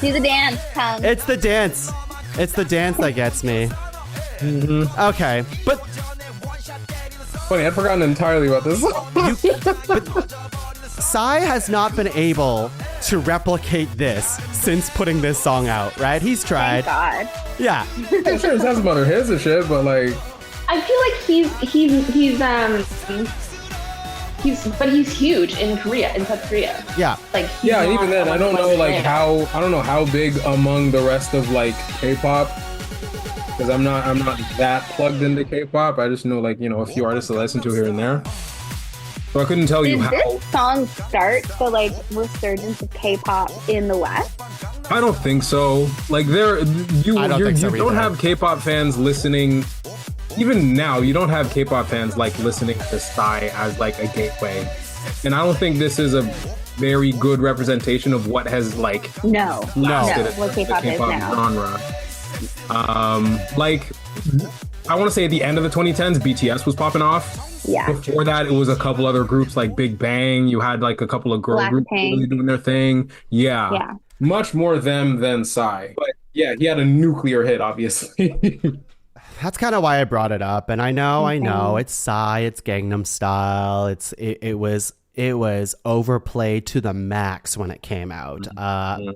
Do the dance, Tongue. It's the dance. It's the dance that gets me. Okay, but Funny, I'd forgotten entirely about this. Psy has not been able to replicate this since putting this song out, right? He's tried. Thank God. Yeah. I'm sure it has some other hits and shit, but like, I feel like he's huge in Korea, in South Korea. Yeah. Like yeah, and even then, I don't know like how big among the rest of like K-pop, because I'm not that plugged into K-pop. I just know like, you know, a few artists to listen to here and there. So I couldn't tell you Did how. this song start the like resurgence of K-pop in the West? I don't think so. Like you don't have K-pop fans listening. Even now, you don't have K-pop fans like listening to Psy as like a gateway, and I don't think this is a very good representation of what has like lasted what K-pop is now. genre. Like I want to say at the end of the 2010s, BTS was popping off. Yeah. Before that, it was a couple other groups like Big Bang. You had like a couple of girl groups really doing their thing. Yeah. Much more them than Psy. But yeah, he had a nuclear hit, obviously. That's kind of why I brought it up. And I know, it's Psy, it's Gangnam Style. It was overplayed to the max when it came out.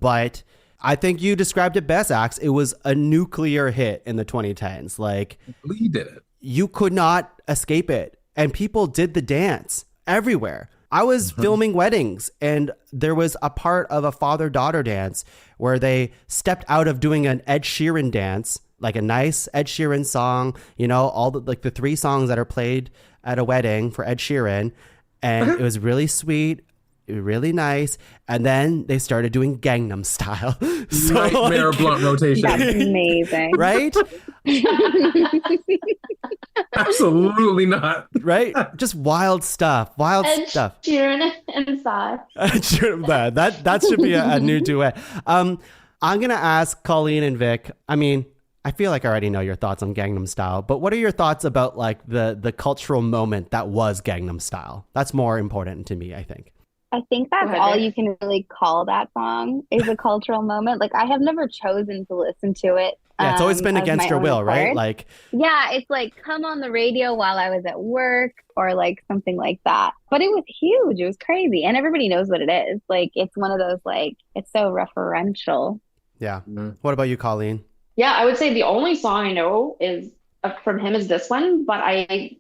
But I think you described it best, Axe. It was a nuclear hit in the 2010s. Like, he did it. You could not escape it. And people did the dance everywhere. I was filming weddings, and there was a part of a father-daughter dance where they stepped out of doing an Ed Sheeran dance, like a nice Ed Sheeran song, you know, all the 3 songs that are played at a wedding for Ed Sheeran. And it was really sweet, really nice. And then they started doing Gangnam Style. So, Nightmare blunt rotation. That's amazing. Right? Absolutely not. Right? Just wild stuff. Ed Sheeran and Psy. That should be a new duet. I'm going to ask Colleen and Vic. I mean, I feel like I already know your thoughts on Gangnam Style, but what are your thoughts about like the cultural moment that was Gangnam Style? That's more important to me, I think. I think that's all you can really call that song is a cultural moment. Like, I have never chosen to listen to it. Yeah, it's always been against your will, right? Like, yeah, it's like come on the radio while I was at work or like something like that. But it was huge. It was crazy. And everybody knows what it is. Like, it's one of those, like, it's so referential. Yeah. What about you, Colleen? Yeah, I would say the only song I know is from him is this one, but I'm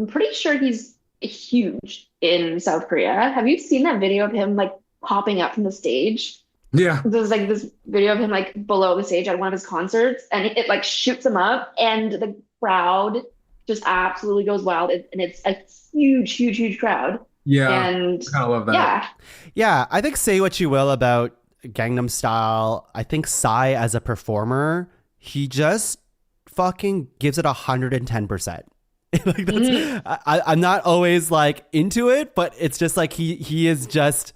pretty sure he's huge in South Korea. Have you seen that video of him like popping up from the stage. Yeah. There's like this video of him like below the stage at one of his concerts, and it like shoots him up, and the crowd just absolutely goes wild, and it's a huge crowd. Yeah. And I kind of love that. yeah, Yeah, I think say what you will about Gangnam Style. I think Psy as a performer, he just fucking gives it 110%. Like that's, I'm not always like into it, but it's just like he just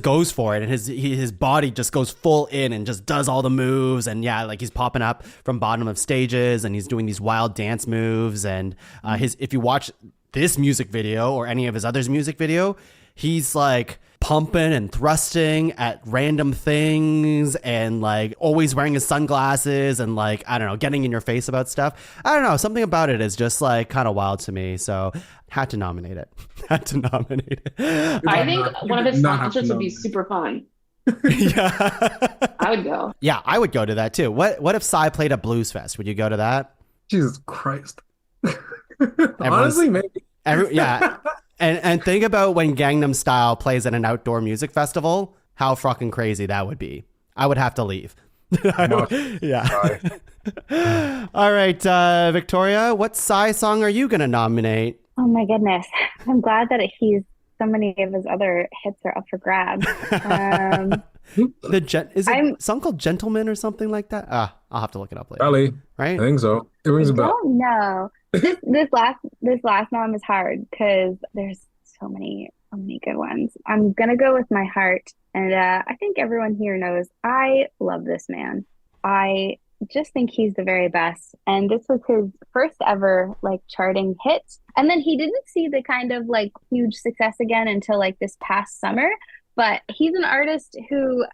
goes for it, and his body just goes full in and just does all the moves, and yeah, like he's popping up from bottom of stages and he's doing these wild dance moves, and if you watch this music video or any of his others music video, he's like pumping and thrusting at random things and like always wearing his sunglasses and like, I don't know, getting in your face about stuff. I don't know, something about it is just like kind of wild to me, so had to nominate it. I think one of his concerts would be super fun. Yeah. I would go. Yeah, I would go to that too. What if Psy played a blues fest? Would you go to that? Jesus Christ. Honestly, maybe. Yeah. And think about when Gangnam Style plays at an outdoor music festival, how fucking crazy that would be. I would have to leave. Yeah. All right, Victoria, what Psy song are you going to nominate? Oh my goodness. I'm glad that so many of his other hits are up for grabs. Is it a song called Gentleman or something like that? I'll have to look it up later. Probably. Right? I think so. It rings a I bell. don't know. This last nom is hard because there's so many good ones. I'm gonna go with my heart, and I think everyone here knows I love this man. I just think he's the very best, and this was his first ever like charting hit, and then he didn't see the kind of like huge success again until like this past summer. But he's an artist who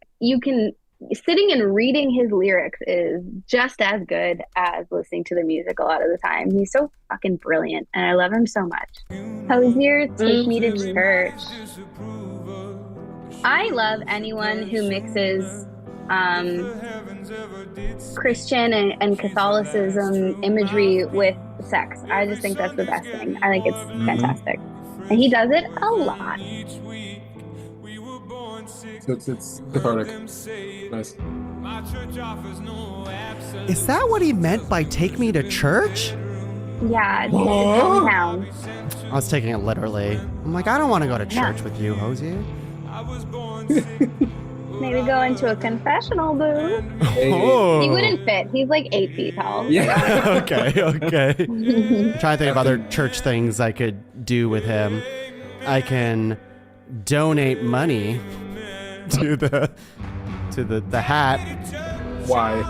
sitting and reading his lyrics is just as good as listening to the music a lot of the time. He's so fucking brilliant, and I love him so much. Hosier, Take Me to Church. I love anyone who mixes Christian and Catholicism imagery with sex. I just think that's the best thing. I think it's fantastic. And he does it a lot. It's cathartic. Nice. Is that what he meant by take me to church? Yeah, it's hometown. I was taking it literally. I'm like, I don't want to go to church with you, Hosier. Maybe go into a confessional booth. Oh. He wouldn't fit. He's like 8 feet tall. Yeah. Okay. I'm trying to think of other church things I could do with him. I can donate money to the hat. Why?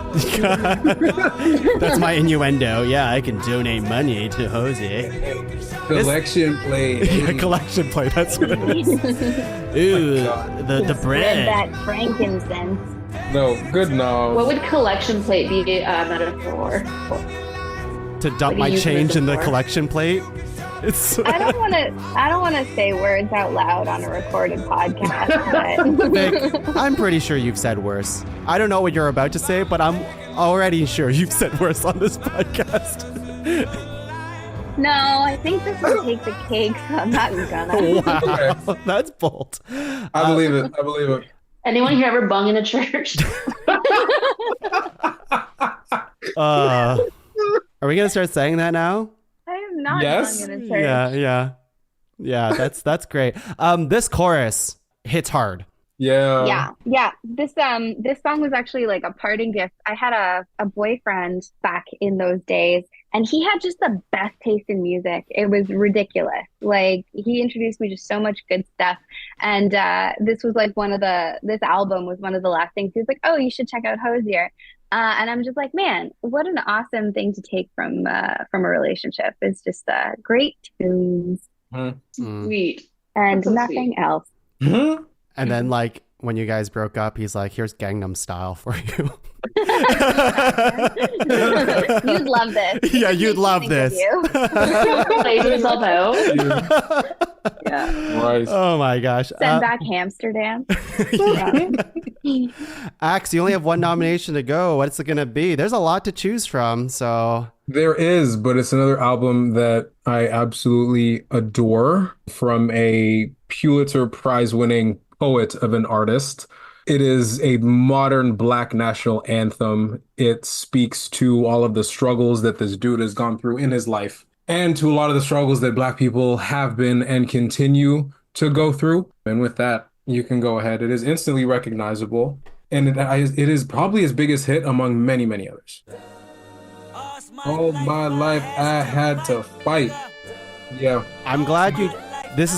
That's my innuendo. Yeah, I can donate money to Hosier. Collection plate. Yeah, collection plate. That's what it is. Ooh, the bread. That frankincense. No, good no. What would collection plate be a metaphor for? To dump my change in the collection plate. I don't want to say words out loud on a recorded podcast, but Vic, I'm pretty sure you've said worse. I don't know what you're about to say, but I'm already sure you've said worse on this podcast. No, I think this will take the cake, so I'm not gonna. Wow, that's bold. I believe it. Anyone here ever bung in a church? Are we gonna start saying that now? I am not Yes? young in a church. Yeah. That's great. This chorus hits hard. Yeah. This song was actually like a parting gift. I had a boyfriend back in those days, and he had just the best taste in music. It was ridiculous. Like, he introduced me to so much good stuff, and this was like this album was one of the last things. He was like, "Oh, you should check out Hosier." And I'm just like, man, what an awesome thing to take from a relationship. It's just great tunes Sweet. and That's so nothing sweet. else. And then, like, when you guys broke up, he's like, "Here's Gangnam Style for you." You'd love this. Yeah, you'd love this. Plays himself out. Yeah. Nice. Oh my gosh. Send back Amsterdam. Axe, you only have one nomination to go. What's it going to be? There's a lot to choose from, so... There is, but it's another album that I absolutely adore from a Pulitzer Prize winning poet of an artist. It is a modern Black national anthem. It speaks to all of the struggles that this dude has gone through in his life and to a lot of the struggles that Black people have been and continue to go through. And with that, you can go ahead. It is instantly recognizable, and it is probably his biggest hit among many, many others. All my life I had to fight. Yeah. I'm glad you. This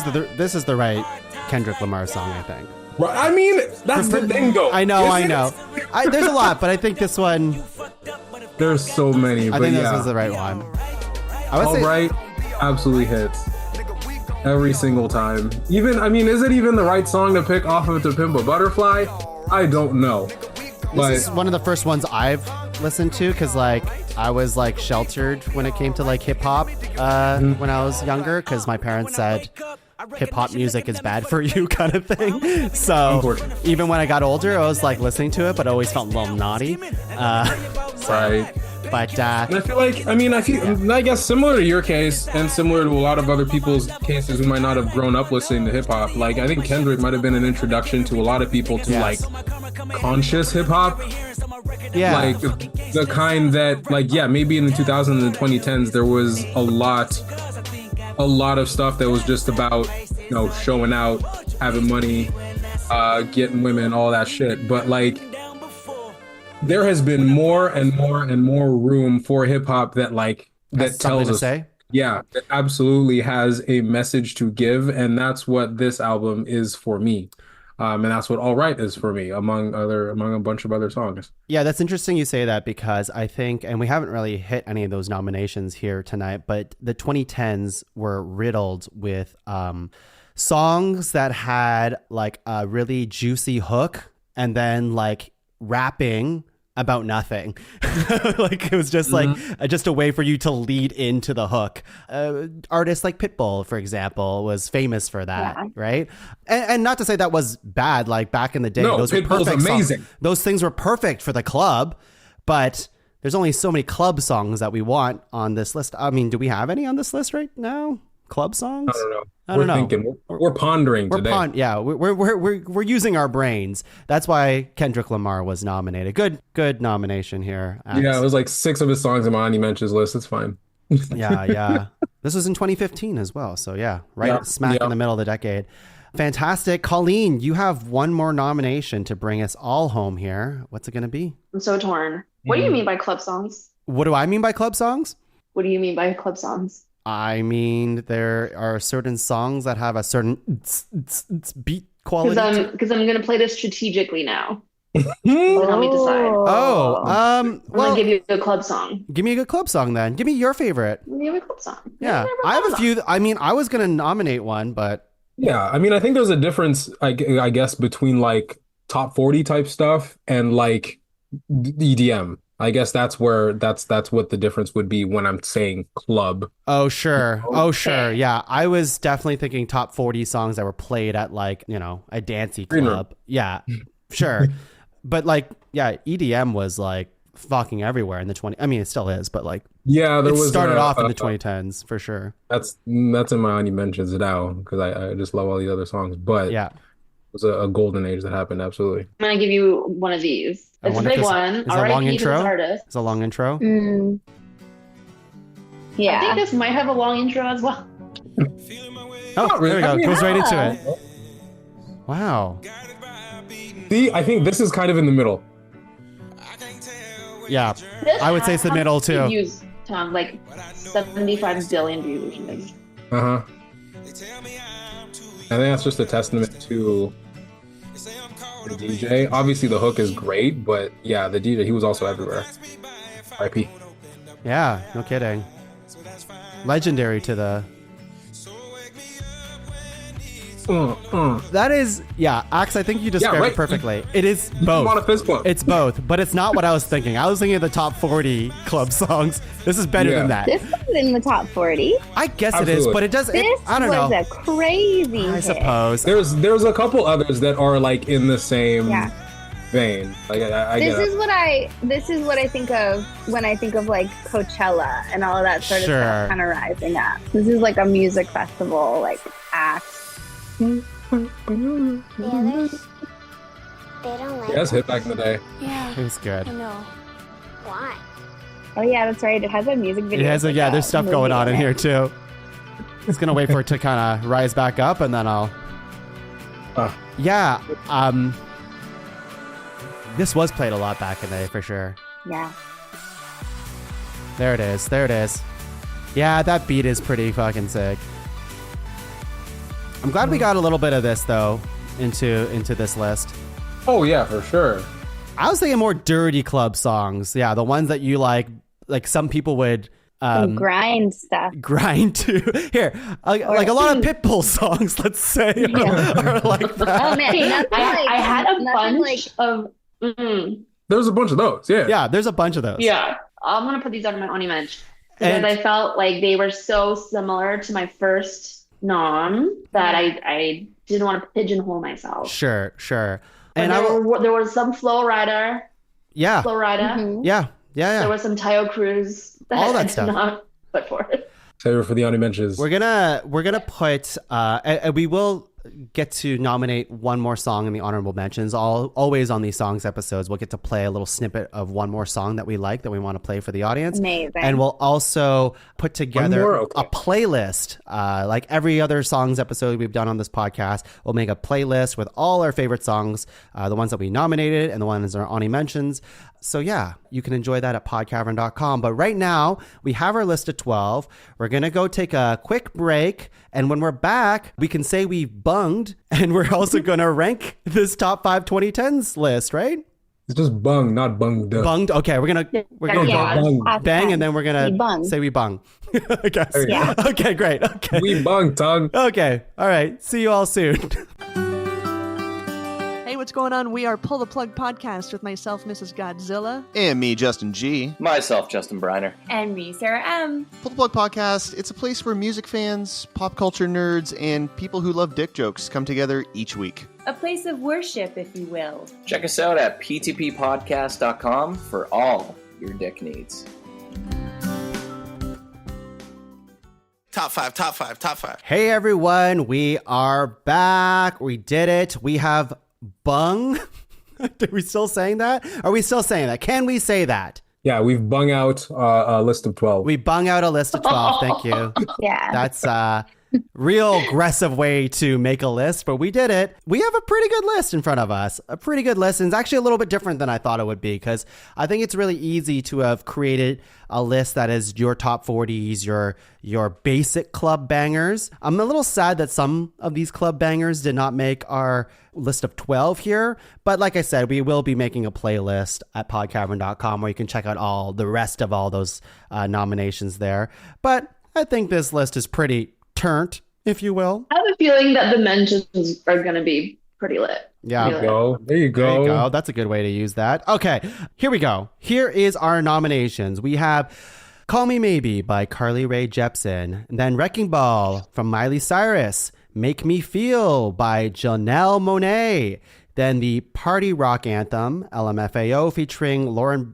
is the right Kendrick Lamar song, I think. Right. I mean, that's the thing, though. I know. There's a lot, but I think this one. There's so many. I think this was the right one. All right, absolutely hits every single time. Even, I mean, is it even the right song to pick off of To Pimp a Butterfly? I don't know. This is one of the first ones I've listened to because, like, I was like sheltered when it came to like hip hop when I was younger because my parents said hip hop music is bad for you kind of thing. So even when I got older, I was like listening to it, but I always felt a little naughty. Right. But and I feel like, I guess similar to your case and similar to a lot of other people's cases who might not have grown up listening to hip hop, like I think Kendrick might have been an introduction to a lot of people to like conscious hip hop. Yeah. Like the kind that, like, yeah, maybe in the 2000s and 2010s, there was a lot of stuff that was just about, you know, showing out, having money, getting women, all that shit. But like, there has been more and more and more room for hip hop that like that tells us, yeah, that absolutely has a message to give, and that's what this album is for me. And that's what All Right is for me, among a bunch of other songs. Yeah, that's interesting you say that because I think, and we haven't really hit any of those nominations here tonight, but the 2010s were riddled with songs that had like a really juicy hook and then like rapping about nothing. Like it was just like just a way for you to lead into the hook. Artists like Pitbull, for example, was famous for that, right? And not to say that was bad. Like back in the day, those were perfect. Amazing. Those things were perfect for the club, but there's only so many club songs that we want on this list. I mean, do we have any on this list right now? Club songs? I don't know. We're thinking. We're pondering today. We're using our brains. That's why Kendrick Lamar was nominated. Good nomination here. Yeah, it was like 6 of his songs in my honorable mentions list. It's fine. Yeah. This was in 2015 as well. So yeah, smack in the middle of the decade. Fantastic. Colleen, you have one more nomination to bring us all home here. What's it going to be? I'm so torn. What do you mean by club songs? What do I mean by club songs? What do you mean by club songs? I mean, there are certain songs that have a certain beat quality. Because I'm going to play this strategically now. Help me decide. Well, I'm going to give you a club song. Give me a good club song then. Give me your favorite. Give me a club song. Yeah, I have a few. I mean, I was going to nominate one, but. Yeah, I mean, I think there's a difference, I guess, between like top 40 type stuff and like EDM. I guess that's what the difference would be when I'm saying club. Oh, sure. Yeah. I was definitely thinking top 40 songs that were played at like, you know, a dancey club. Yeah, sure. But like, yeah, EDM was like fucking everywhere in the 20. I mean, it still is, but like, yeah, it started off in the 2010s for sure. That's in my honorable mentions now because I just love all these other songs. But yeah, it was a golden age that happened. Absolutely. I'm gonna give you one of these. It's a big one. Is a long intro? It's a long intro. Yeah. I think this might have a long intro as well. Oh, there we go. Goes right into it. Wow. See, I think this is kind of in the middle. Yeah, I would say it's the middle too. Views, Tom, like 75 billion views or something. I think that's just a testament to the DJ. Obviously, the hook is great, but yeah, the DJ, he was also everywhere. R.I.P. Yeah, no kidding. Legendary to the. That is, yeah, Axe, I think you described it perfectly. It is both. Want a fist bump. It's both, but it's not what I was thinking. I was thinking of the top 40 club songs. This is better than that. This was in the top 40. I guess it is, but it does. I don't know. This was a crazy hit. Suppose. There's a couple others that are like in the same vein. Like this is what I think of when I think of like Coachella and all of that sort of stuff kind of rising up. This is like a music festival like act. The others, they don't like That's hit back in the day. Yeah, It was good. I know. Why? Oh yeah, that's right. It has a music video. It has with there's stuff movie going on in it. here too. Just gonna wait for it to kind of rise back up, and then I'll. Yeah. This was played a lot back in the day for sure. Yeah. There it is. There it is. Yeah, that beat is pretty fucking sick. I'm glad we got a little bit of this though into this list. Oh yeah, for sure. I was thinking more dirty club songs. Yeah, the ones that you like some people would Some grind stuff. grind to. Here, like a lot of Pitbull songs, let's say, are like that. Oh man, I had a nothing bunch of. There's a bunch of those. Yeah. Yeah, there's a bunch of those. Yeah, I'm gonna put these on my Oni Mensch because And- I felt like they were so similar to my first nom that I didn't want to pigeonhole myself. Sure. And there was some Flow Rider. Yeah. Flow Rider. Mhm. Yeah. There was some Tayo Cruz. All that I did stuff. not put forward. Save it for the Oni Menches. We're gonna put and we will get to nominate one more song in the honorable mentions. Always on these songs episodes, we'll get to play a little snippet of one more song that we like that we want to play for the audience. Amazing. And we'll also put together more? Okay. a playlist. Like every other songs episode we've done on this podcast, we'll make a playlist with all our favorite songs, the ones that we nominated and the ones that are Oni mentions. So yeah, you can enjoy that at podcavern.com. But right now, we have our list of 12. We're going to go take a quick break. And when we're back, we can say we bunged. And we're also going to rank this top 5 2010s list, right? It's just bung, not bunged. Bunged. Okay, we're gonna Yeah. Bung. bang, and then we're We gonna bung. say we bung. I guess. Yeah. Okay, great. Okay. We bung, tongue. Okay. All right. See you all soon. Hey, what's going on? We are Pull the Plug Podcast with myself, Mrs. Godzilla. And me, Justin G. Myself, Justin Briner. And me, Sarah M. Pull the Plug Podcast, it's a place where music fans, pop culture nerds, and people who love dick jokes come together each week. A place of worship, if you will. Check us out at ptppodcast.com for all your dick needs. Top five. Hey everyone, we are back. We did it. We have bung. Are we still saying that? Are we still saying that? Can we say that? Yeah, we've bung out a list of 12. We bung out a list of 12. Thank you. Yeah. That's a real aggressive way to make a list, but we did it. We have a pretty good list in front of us. A pretty good list. And it's actually a little bit different than I thought it would be because I think it's really easy to have created a list that is your top 40s, your basic club bangers. I'm a little sad that some of these club bangers did not make our list of 12 here. But like I said, we will be making a playlist at podcavern.com where you can check out all the rest of all those nominations there. But I think this list is pretty turnt, if you will. I have a feeling that the mentions are going to be pretty lit. Yeah. There you go. There you There you go. go. That's a good way to use that. Okay, here we go. Here is our nominations. We have Call Me Maybe by Carly Rae Jepsen. And then Wrecking Ball from Miley Cyrus. Make Me Feel by Janelle Monáe. Then the party rock anthem, LMFAO, featuring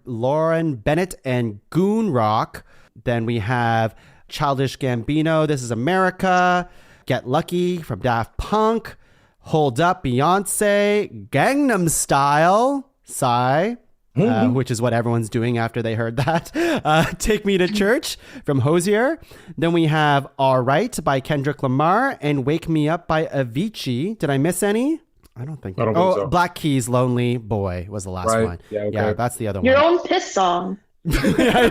Lauren Bennett and Goon Rock. Then we have Childish Gambino, This Is America. Get Lucky from Daft Punk. Hold Up, Beyonce. Gangnam Style, Psy, which is what everyone's doing after they heard that. Take Me to Church from Hozier. Then we have All Right by Kendrick Lamar and Wake Me Up by Avicii. Did I miss any? I don't think so. Black Keys, Lonely Boy was the last Right. one. Yeah, okay. Yeah, that's the other Your one. own piss song. Yeah.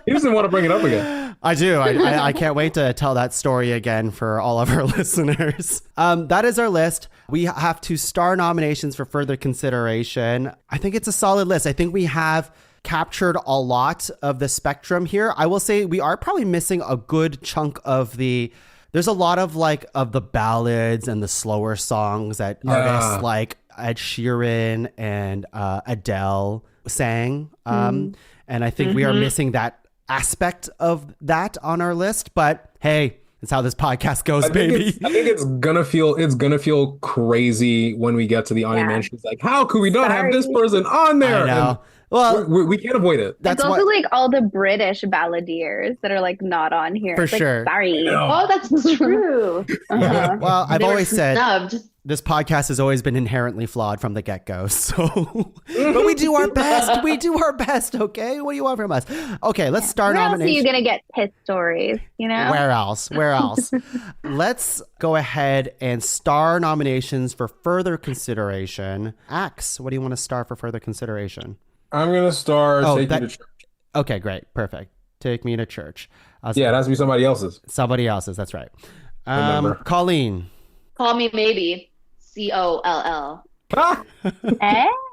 He doesn't want to bring it up again. I do. I can't wait to tell that story again for all of our listeners. That is our list. We have to star nominations for further consideration. I think it's a solid list. I think we have captured a lot of the spectrum here. I will say we are probably missing a good chunk of there's a lot of of the ballads and the slower songs that artists like Ed Sheeran and Adele sang. And I think we are missing that aspect of that on our list. But hey, That's how this podcast goes, I baby. think it's gonna feel crazy when we get to the honorable mentions. Like, how could we not have this person on there? I know. And well, we can't avoid it. That's also like all the British balladeers that are like not on here. For It's like, sure. sorry. Oh, that's true. Yeah. Well, I've They were always said snubbed. this podcast has always been inherently flawed from the get-go. So, but we do our best. We do our best. Okay, what do you want from us? Okay, let's start Where else are nominations. you gonna get piss stories? You know. Where else? Where else? Let's go ahead and star nominations for further consideration. Axe, what do you want to star for further consideration? I'm gonna star Take Me to Church. Okay, great, perfect. Take Me to Church. Yeah, it has to be somebody else's. Somebody else's. That's right. Remember. Colleen. Call Me Maybe. COLL.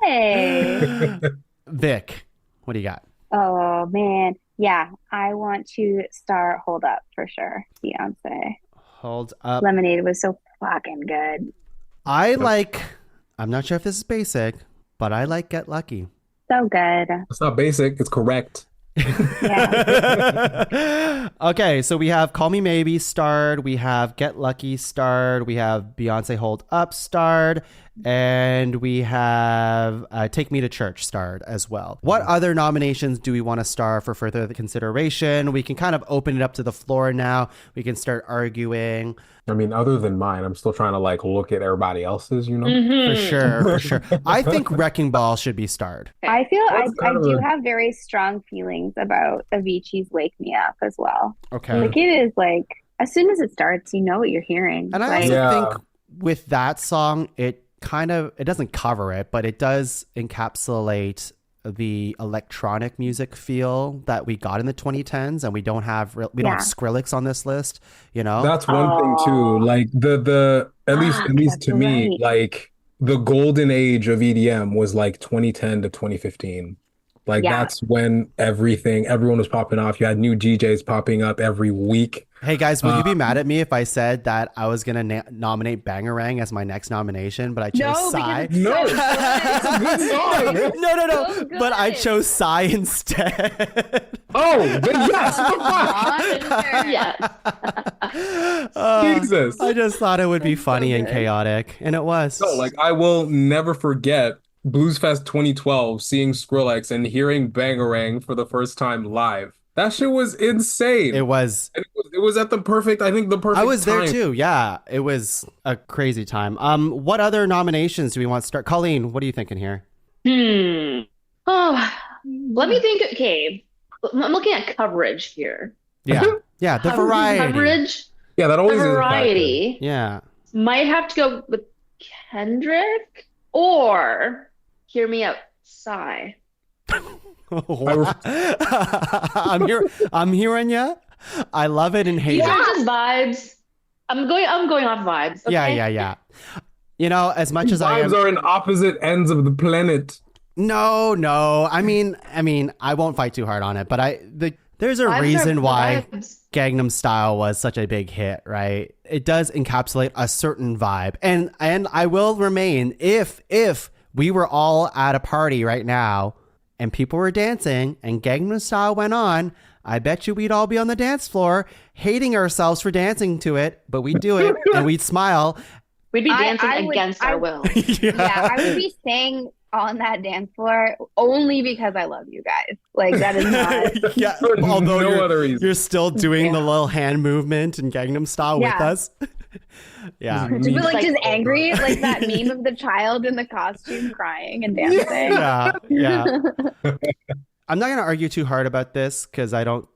Hey. Vic, what do you got? Oh man, yeah. I want to star Hold Up for sure. Beyonce. Hold Up. Lemonade was so fucking good. I'm not sure if this is basic, but I like Get Lucky. So good. It's not basic. It's correct. Yeah. Okay, so we have Call Me Maybe starred, we have Get Lucky starred, we have Beyonce Hold Up starred, and we have Take Me to Church starred as well. What other nominations do we want to star for further consideration? We can kind of open it up to the floor now. We can start arguing. I mean, other than mine, I'm still trying to like look at everybody else's, you know? For sure. I think Wrecking Ball should be starred. I feel I kind of do have very strong feelings about Avicii's Wake Me Up as well. Okay. Like it is like as soon as it starts, you know what you're hearing. And I Like, also think with that song, it doesn't cover it, but it does encapsulate the electronic music feel that we got in the 2010s, and we don't have Skrillex on this list, you know. That's one thing too. Like the at least to me, like the golden age of EDM was like 2010 to 2015. Like that's when everyone was popping off. You had new DJs popping up every week. Hey guys, will you be mad at me if I said that I was gonna nominate Bangarang as my next nomination, but I chose Psy? No, it's a good song. No. So But I good. chose Psy instead. Oh, but yes, Jesus. I just thought it would be funny and chaotic, and it was. No, like I will never forget Blues Fest 2012, seeing Skrillex and hearing Bangarang for the first time live. That shit was insane. It was. It was at the perfect I was time. there too. Yeah, it was a crazy time. What other nominations do we want to start? Colleen, what are you thinking here? Oh, let me think. Okay, I'm looking at coverage here. Yeah, the variety. Coverage. Yeah, that always The is a factor. variety. Yeah. Might have to go with Kendrick or hear me out, Psy. I'm hearing ya. I love it and hate These it. are just vibes. I'm going off vibes. Okay? Yeah. You know, as much as I am. Vibes are in opposite ends of the planet. No. I mean, I won't fight too hard on it, but there's a Vibes are reason why vibes. Gangnam Style was such a big hit, right? It does encapsulate a certain vibe, and I will remain if we were all at a party right now and people were dancing and Gangnam Style went on, I bet you we'd all be on the dance floor hating ourselves for dancing to it, but we'd do it and we'd smile. We'd be dancing I would- against our will. Yeah, I would be staying on that dance floor only because I love you guys. Like that is not. Yeah, For although no other reason. you're still doing the little hand movement in Gangnam Style with Yeah. us. Yeah. But like just angry, like that meme of the child in the costume crying and dancing. Yeah. I'm not going to argue too hard about this because I don't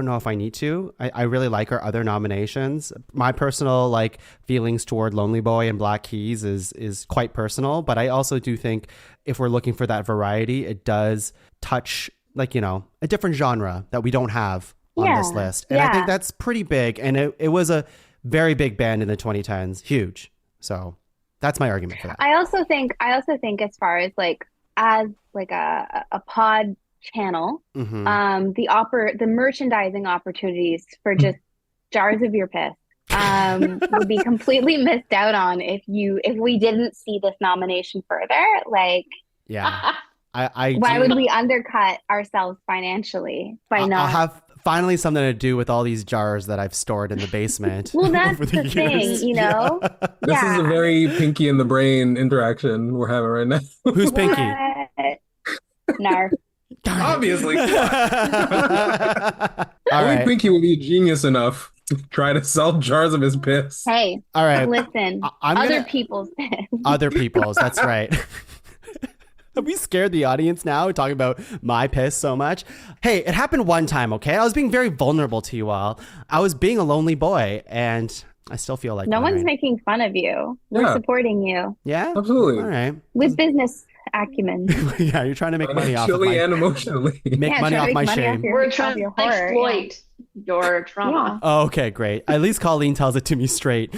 know if I need to. I really like our other nominations. My personal like feelings toward Lonely Boy and Black Keys is quite personal, but I also do think if we're looking for that variety, it does touch like, you know, a different genre that we don't have on this list. And I think that's pretty big. And it was a very big band in the 2010s, huge. So that's my argument for that. I also think as far as like as like a pod channel, Mhm. the merchandising opportunities for just jars of your piss would be completely missed out on if we didn't see this nomination further. Like, Yeah. I why do- would we undercut ourselves financially by I'll not? have finally something to do with all these jars that I've stored in the basement. Well, that's over the thing, you know? This is a very Pinky in the Brain interaction we're having right now. Who's Pinky? Nar. Obviously. All Only right. Pinky will be genius enough to try to sell jars of his piss. Hey, All right. listen. I'm Other gonna- people's piss. Other people's. That's right. Have we scared the audience now talking about my piss so much? Hey, it happened one time, okay? I was being very vulnerable to you all. I was being a lonely boy, and I still feel like No one, one's right? making fun of you. We're Yeah. supporting you Yeah? Absolutely. All right. with business acumen. Yeah, you're trying to make money off of Financially my... and emotionally. Make Yeah, money try off to my make money shame. off your- We're off trying your to horror, exploit your trauma. Oh, okay, great. At least Colleen tells it to me straight.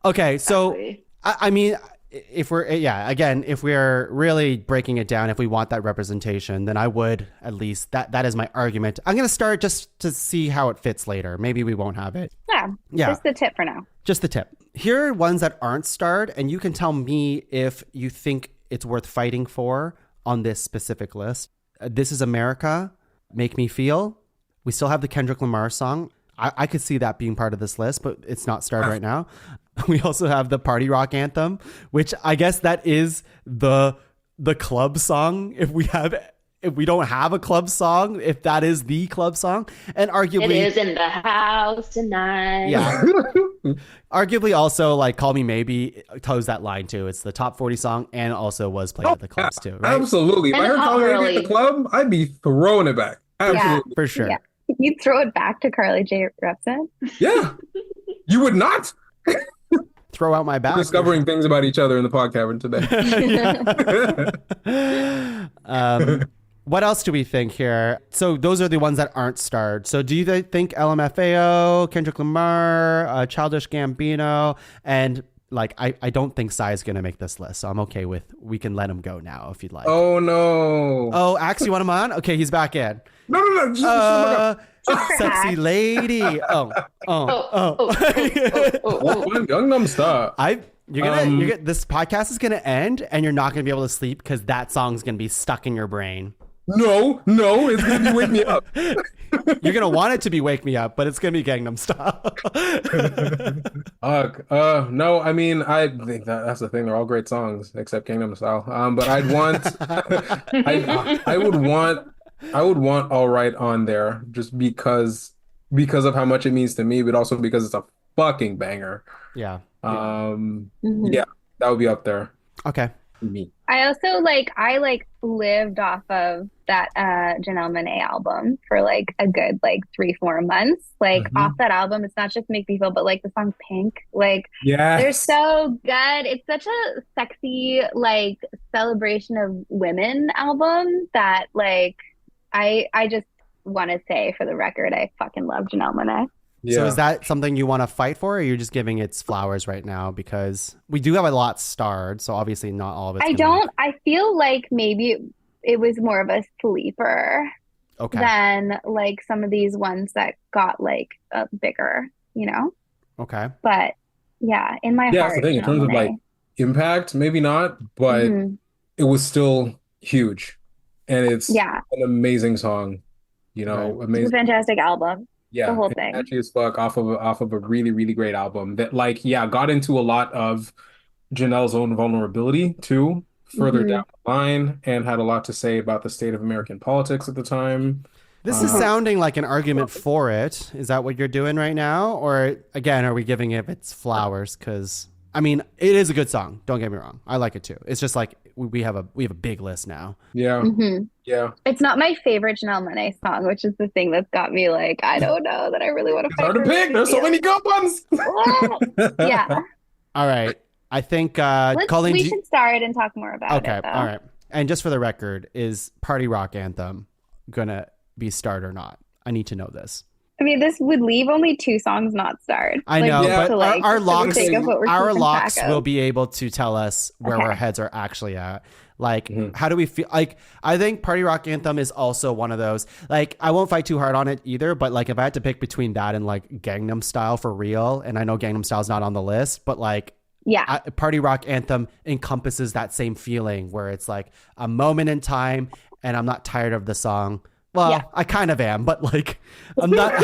Okay, so Exactly. I mean, if we're really breaking it down, if we want that representation, then I would at least that is my argument. I'm gonna start just to see how it fits later. Maybe we won't have it. Yeah. Just the tip for now. Just the tip. Here are ones that aren't starred, and you can tell me if you think it's worth fighting for on this specific list. This is America, Make Me Feel. We still have the Kendrick Lamar song. I could see that being part of this list, but it's not starred right now. We also have the Party Rock Anthem, which I guess that is the club song. If we don't have a club song, if that is the club song, and arguably It is in the house tonight. yeah. Arguably also like Call Me Maybe toes that line too. It's the top 40 song and also was played at the clubs too, right? Absolutely. If I And heard not Call Me Maybe early. at the club, I'd be throwing it back. Absolutely. For sure. Yeah. You'd throw it back to Carly J. Repson. Yeah. You would not? Throw out my back. We're discovering things about each other in the podcast today. What else do we think here? So those are the ones that aren't starred. So do you think LMFAO, Kendrick Lamar, Childish Gambino, and like I don't think Psy's gonna make this list, so I'm okay with we can let him go now if you'd like. Oh no. Oh, Axe, you want him on? Okay, he's back in. No. Sexy lady. Oh. Gangnam Style. You're gonna this podcast is gonna end and you're not gonna be able to sleep because that song's gonna be stuck in your brain. No, it's gonna be Wake Me Up. You're gonna want it to be Wake Me Up, but it's gonna be Gangnam Style. No, I mean I think that's the thing. They're all great songs except Gangnam Style. But I'd want I would want All Right on there just because of how much it means to me, but also because it's a fucking banger. Yeah. Yeah, that would be up there. Okay. For me. I also I lived off of that Janelle Monáe album for like a good 3-4 months. Off that album, it's not just Make Me Feel, but like the song Pink. Yeah. They're so good. It's such a sexy celebration of women album that I just want to say for the record, I fucking love Janelle Monáe. Yeah. So is that something you want to fight for, or you're just giving its flowers right now? Because we do have a lot starred, so obviously not all of it. I feel like maybe it was more of a sleeper than some of these ones that got bigger, you know? Okay. But yeah, in my Yeah, heart, that's the thing. In terms of Monáe. impact, maybe not, but it was still huge. And it's an amazing song. You know, It's amazing. a fantastic album. Yeah, the whole it's thing. catchy as fuck off of a really, really great album that got into a lot of Janelle's own vulnerability too, further down the line, and had a lot to say about the state of American politics at the time. This is sounding like an argument for it. Is that what you're doing right now? Or again, are we giving it its flowers? Because I mean, it is a good song. Don't get me wrong. I like it too. It's just like we have a big list now. Yeah. Yeah. It's not my favorite Janelle Monáe song, which is the thing that's got me I don't know that I really want to It's hard to pick. There's so many good ones. Yeah. All right. I think We should start and talk more about it, though. All right. And just for the record, is Party Rock Anthem gonna be starred or not? I need to know this. I mean, this would leave only 2 songs not starred. I know, but our locks, our locks will be able to tell us where our heads are actually at. How do we feel? I think Party Rock Anthem is also one of those. I won't fight too hard on it either. But if I had to pick between that and Gangnam Style for real, and I know Gangnam Style is not on the list, but Party Rock Anthem encompasses that same feeling where it's a moment in time, and I'm not tired of the song Well, Yeah. I kind of am, but like, I'm not.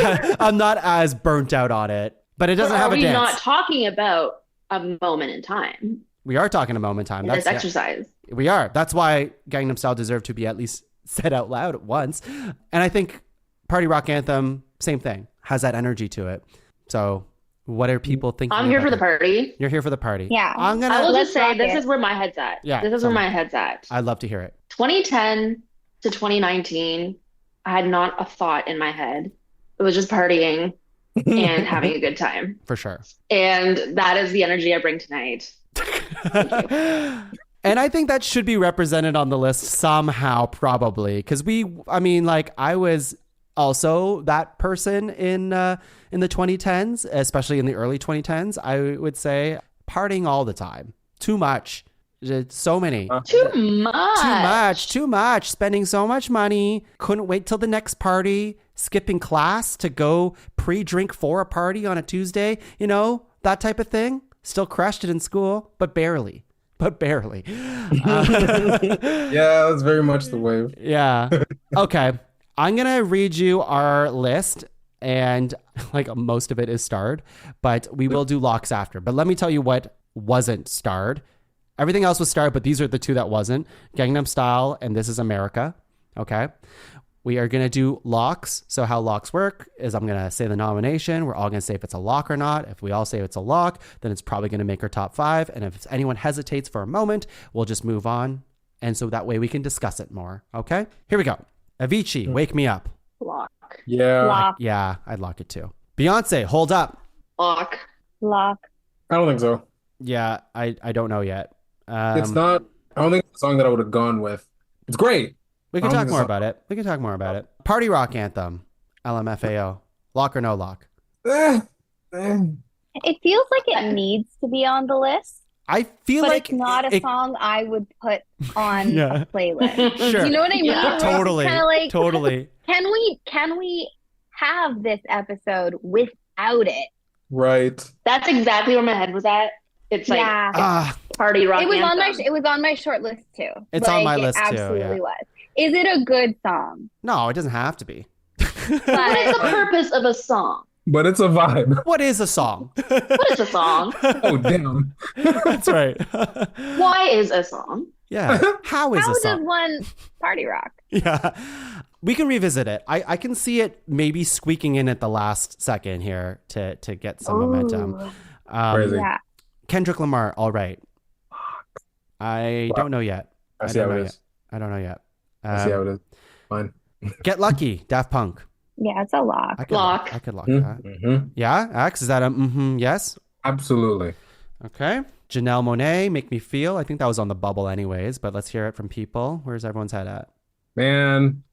I'm not as burnt out on it. But it doesn't But have are a we dance. not talking about a moment in time We are talking a moment in time. in this exercise? We are. That's why Gangnam Style deserved to be at least said out loud at once. And I think Party Rock Anthem, same thing, has that energy to it. So what are people thinking? I'm here about for the it? party. You're here for the party. Yeah. I will Let's just say rock this it. is where my head's at. Yeah, This is tell where me. my head's at. I'd love to hear it. 2010 to 2019, I had not a thought in my head. It was just partying and having a good time. For sure. And that is the energy I bring tonight. And I think that should be represented on the list somehow, probably. Because I was also that person in the 2010s, especially in the early 2010s. I would say partying all the time. Too much. So many. Too much. Spending so much money. Couldn't wait till the next party. Skipping class to go pre-drink for a party on a Tuesday. You know, that type of thing. Still crushed it in school, but barely. Yeah, that's very much the wave. Yeah. Okay. I'm going to read you our list, and like most of it is starred, but we will do locks after. But let me tell you what wasn't starred. Everything else was starred, but these are the two that wasn't. Gangnam Style and This Is America. Okay. We are going to do locks. So how locks work is I'm going to say the nomination. We're all going to say if it's a lock or not. If we all say it's a lock, then it's probably going to make our top 5. And if anyone hesitates for a moment, we'll just move on. And so that way we can discuss it more. Okay. Here we go. Avicii, Wake Me Up. Lock. Yeah. Lock. Yeah, I'd lock it too. Beyonce, Hold Up. Lock. Lock. I don't think so. Yeah, I don't know yet. It's not. I don't think it's a song that I would have gone with. It's great. We can I don't talk think more so. about it. Party Rock Anthem. LMFAO. Lock or no lock? Eh. It feels like it needs to be on the list, I feel but like it's not a it- song I would put on Yeah. a playlist. Sure. You know what I mean? Yeah. It's Totally. kinda like, Totally. Can we have this episode without it? Right. That's exactly where my head was at. It's like Yeah. Ah, party rock It was on anthem. my short list too. It's on my list it too, absolutely yeah. was. Is it a good song? no, it doesn't have to be. What is the purpose of a song? But it's a vibe. What is a song? What is a song? Oh, damn. That's right. Why is a song? Yeah. How is How a does song? one party rock? Yeah. We can revisit it. I can see it maybe squeaking in at the last second here to get some momentum. Crazy. Yeah. Kendrick Lamar, All Right. I don't know yet. I see how it is. I don't know yet. I see how it is. Fine. Get Lucky, Daft Punk. Yeah, it's a lock. I could Lock. I could lock that. Mm-hmm. Yeah, Ax, is that a yes? Absolutely. Okay. Janelle Monáe, Make Me Feel. I think that was on the bubble anyways, but let's hear it from people. Where's everyone's head at? Man,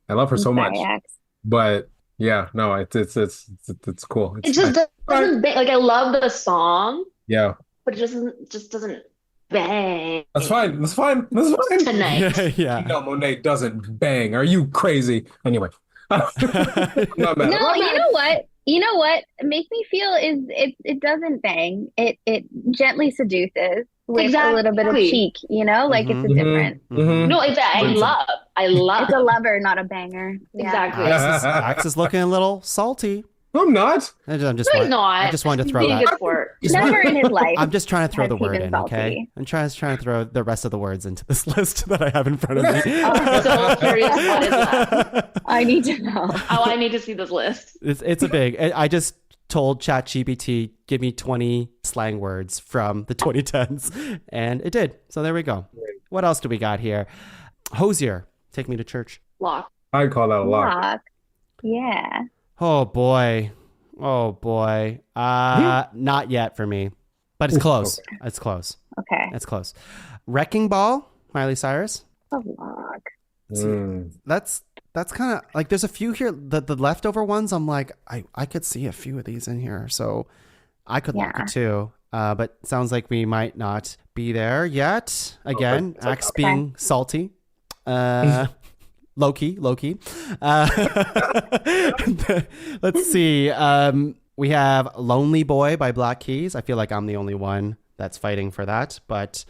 I love her so much. Sorry, X. But yeah, no, it's cool. It just doesn't bang. Like I love the song, yeah. but it just doesn't bang That's fine. That's fine. That's fine. tonight. Yeah. No, Monet doesn't bang. Are you crazy? Anyway. I'm not mad. No, you know what? Make Me Feel is it doesn't bang. It gently seduces with a little bit of Exactly. cheek, you know? Like it's a Mhm. different. Mhm. No, it's I love. It's a lover, not a banger. Yeah. Exactly. Ax is looking a little salty. I'm not. I'm just No, he's not. I just wanted to throw Being that. a good sport. Never in his life. I'm just trying to throw has the he word been in, salty. okay? I'm trying to throw the rest of the words into this list that I have in front of me. I'm so curious what is that. I need to know. Oh, I need to see this list. It's a big. I just told ChatGPT, give me 20 slang words from the 2010s, and it did. So there we go. What else do we got here? Hosier, Take Me to Church. Lock. I'd call that a lock. Lock. Yeah. Oh boy. Not yet for me, but it's close. It's close. Okay. It's close. Wrecking Ball, Miley Cyrus. A lock. That's kind of like there's a few here. The leftover ones, I'm like, I could see a few of these in here, so I could lock it too. But sounds like we might not be there yet. Again, Axe being salty. Low key. Let's see. We have Lonely Boy by Black Keys. I feel like I'm the only one that's fighting for that, but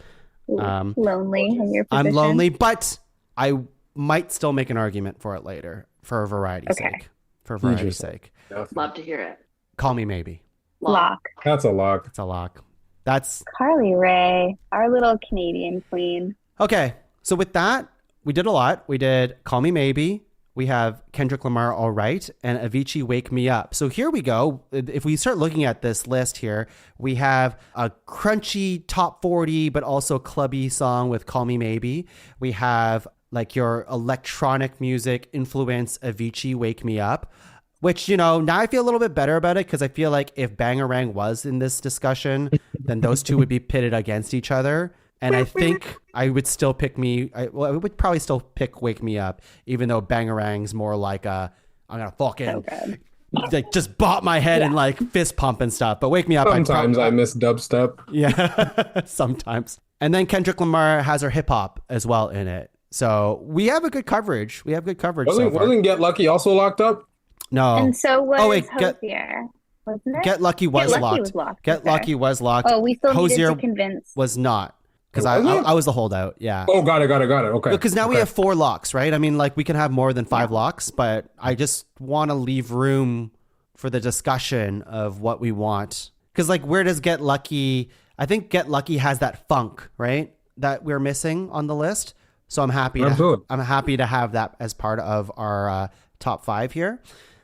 Lonely in your position. I'm lonely, but I might still make an argument for it later for variety's Okay. sake. For variety's Interesting. sake. Love to hear it. Call Me Maybe. Lock. That's a lock. It's a lock. That's Carly Rae, our little Canadian queen. okay. So with that, we did a lot. We did Call Me Maybe. We have Kendrick Lamar, All Right, and Avicii, Wake Me Up. So here we go. If we start looking at this list here, we have a crunchy top 40, but also clubby song with Call Me Maybe. We have like your electronic music influence, Avicii, Wake Me Up, which, you know, now I feel a little bit better about it because I feel like if Bangarang was in this discussion, then those two would be pitted against each other. And I think I would still pick I would probably still pick Wake Me Up, even though Bangarang's more like I'm going to fucking like just bop my head and like fist pump and stuff. But Wake Me Up, Sometimes I miss dubstep. Yeah, sometimes. And then Kendrick Lamar has her hip hop as well in it. So we have a good coverage. Wasn't Get Lucky also locked up? No. And so was Get Hosier, wasn't it? Get Lucky was Get Lucky locked. was locked. Get Okay. Lucky was locked. Oh, we still Hosier needed to convince. was not. Because Was it? I was the holdout, yeah. Oh, got it. Okay. Because now we Okay. have 4 locks, right? I mean, like we can have more than 5 locks, but I just want to leave room for the discussion of what we want. Because like, where does Get Lucky? I think Get Lucky has that funk, right? That we're missing on the list. So I'm happy. I'm happy to have that as part of our top 5 here.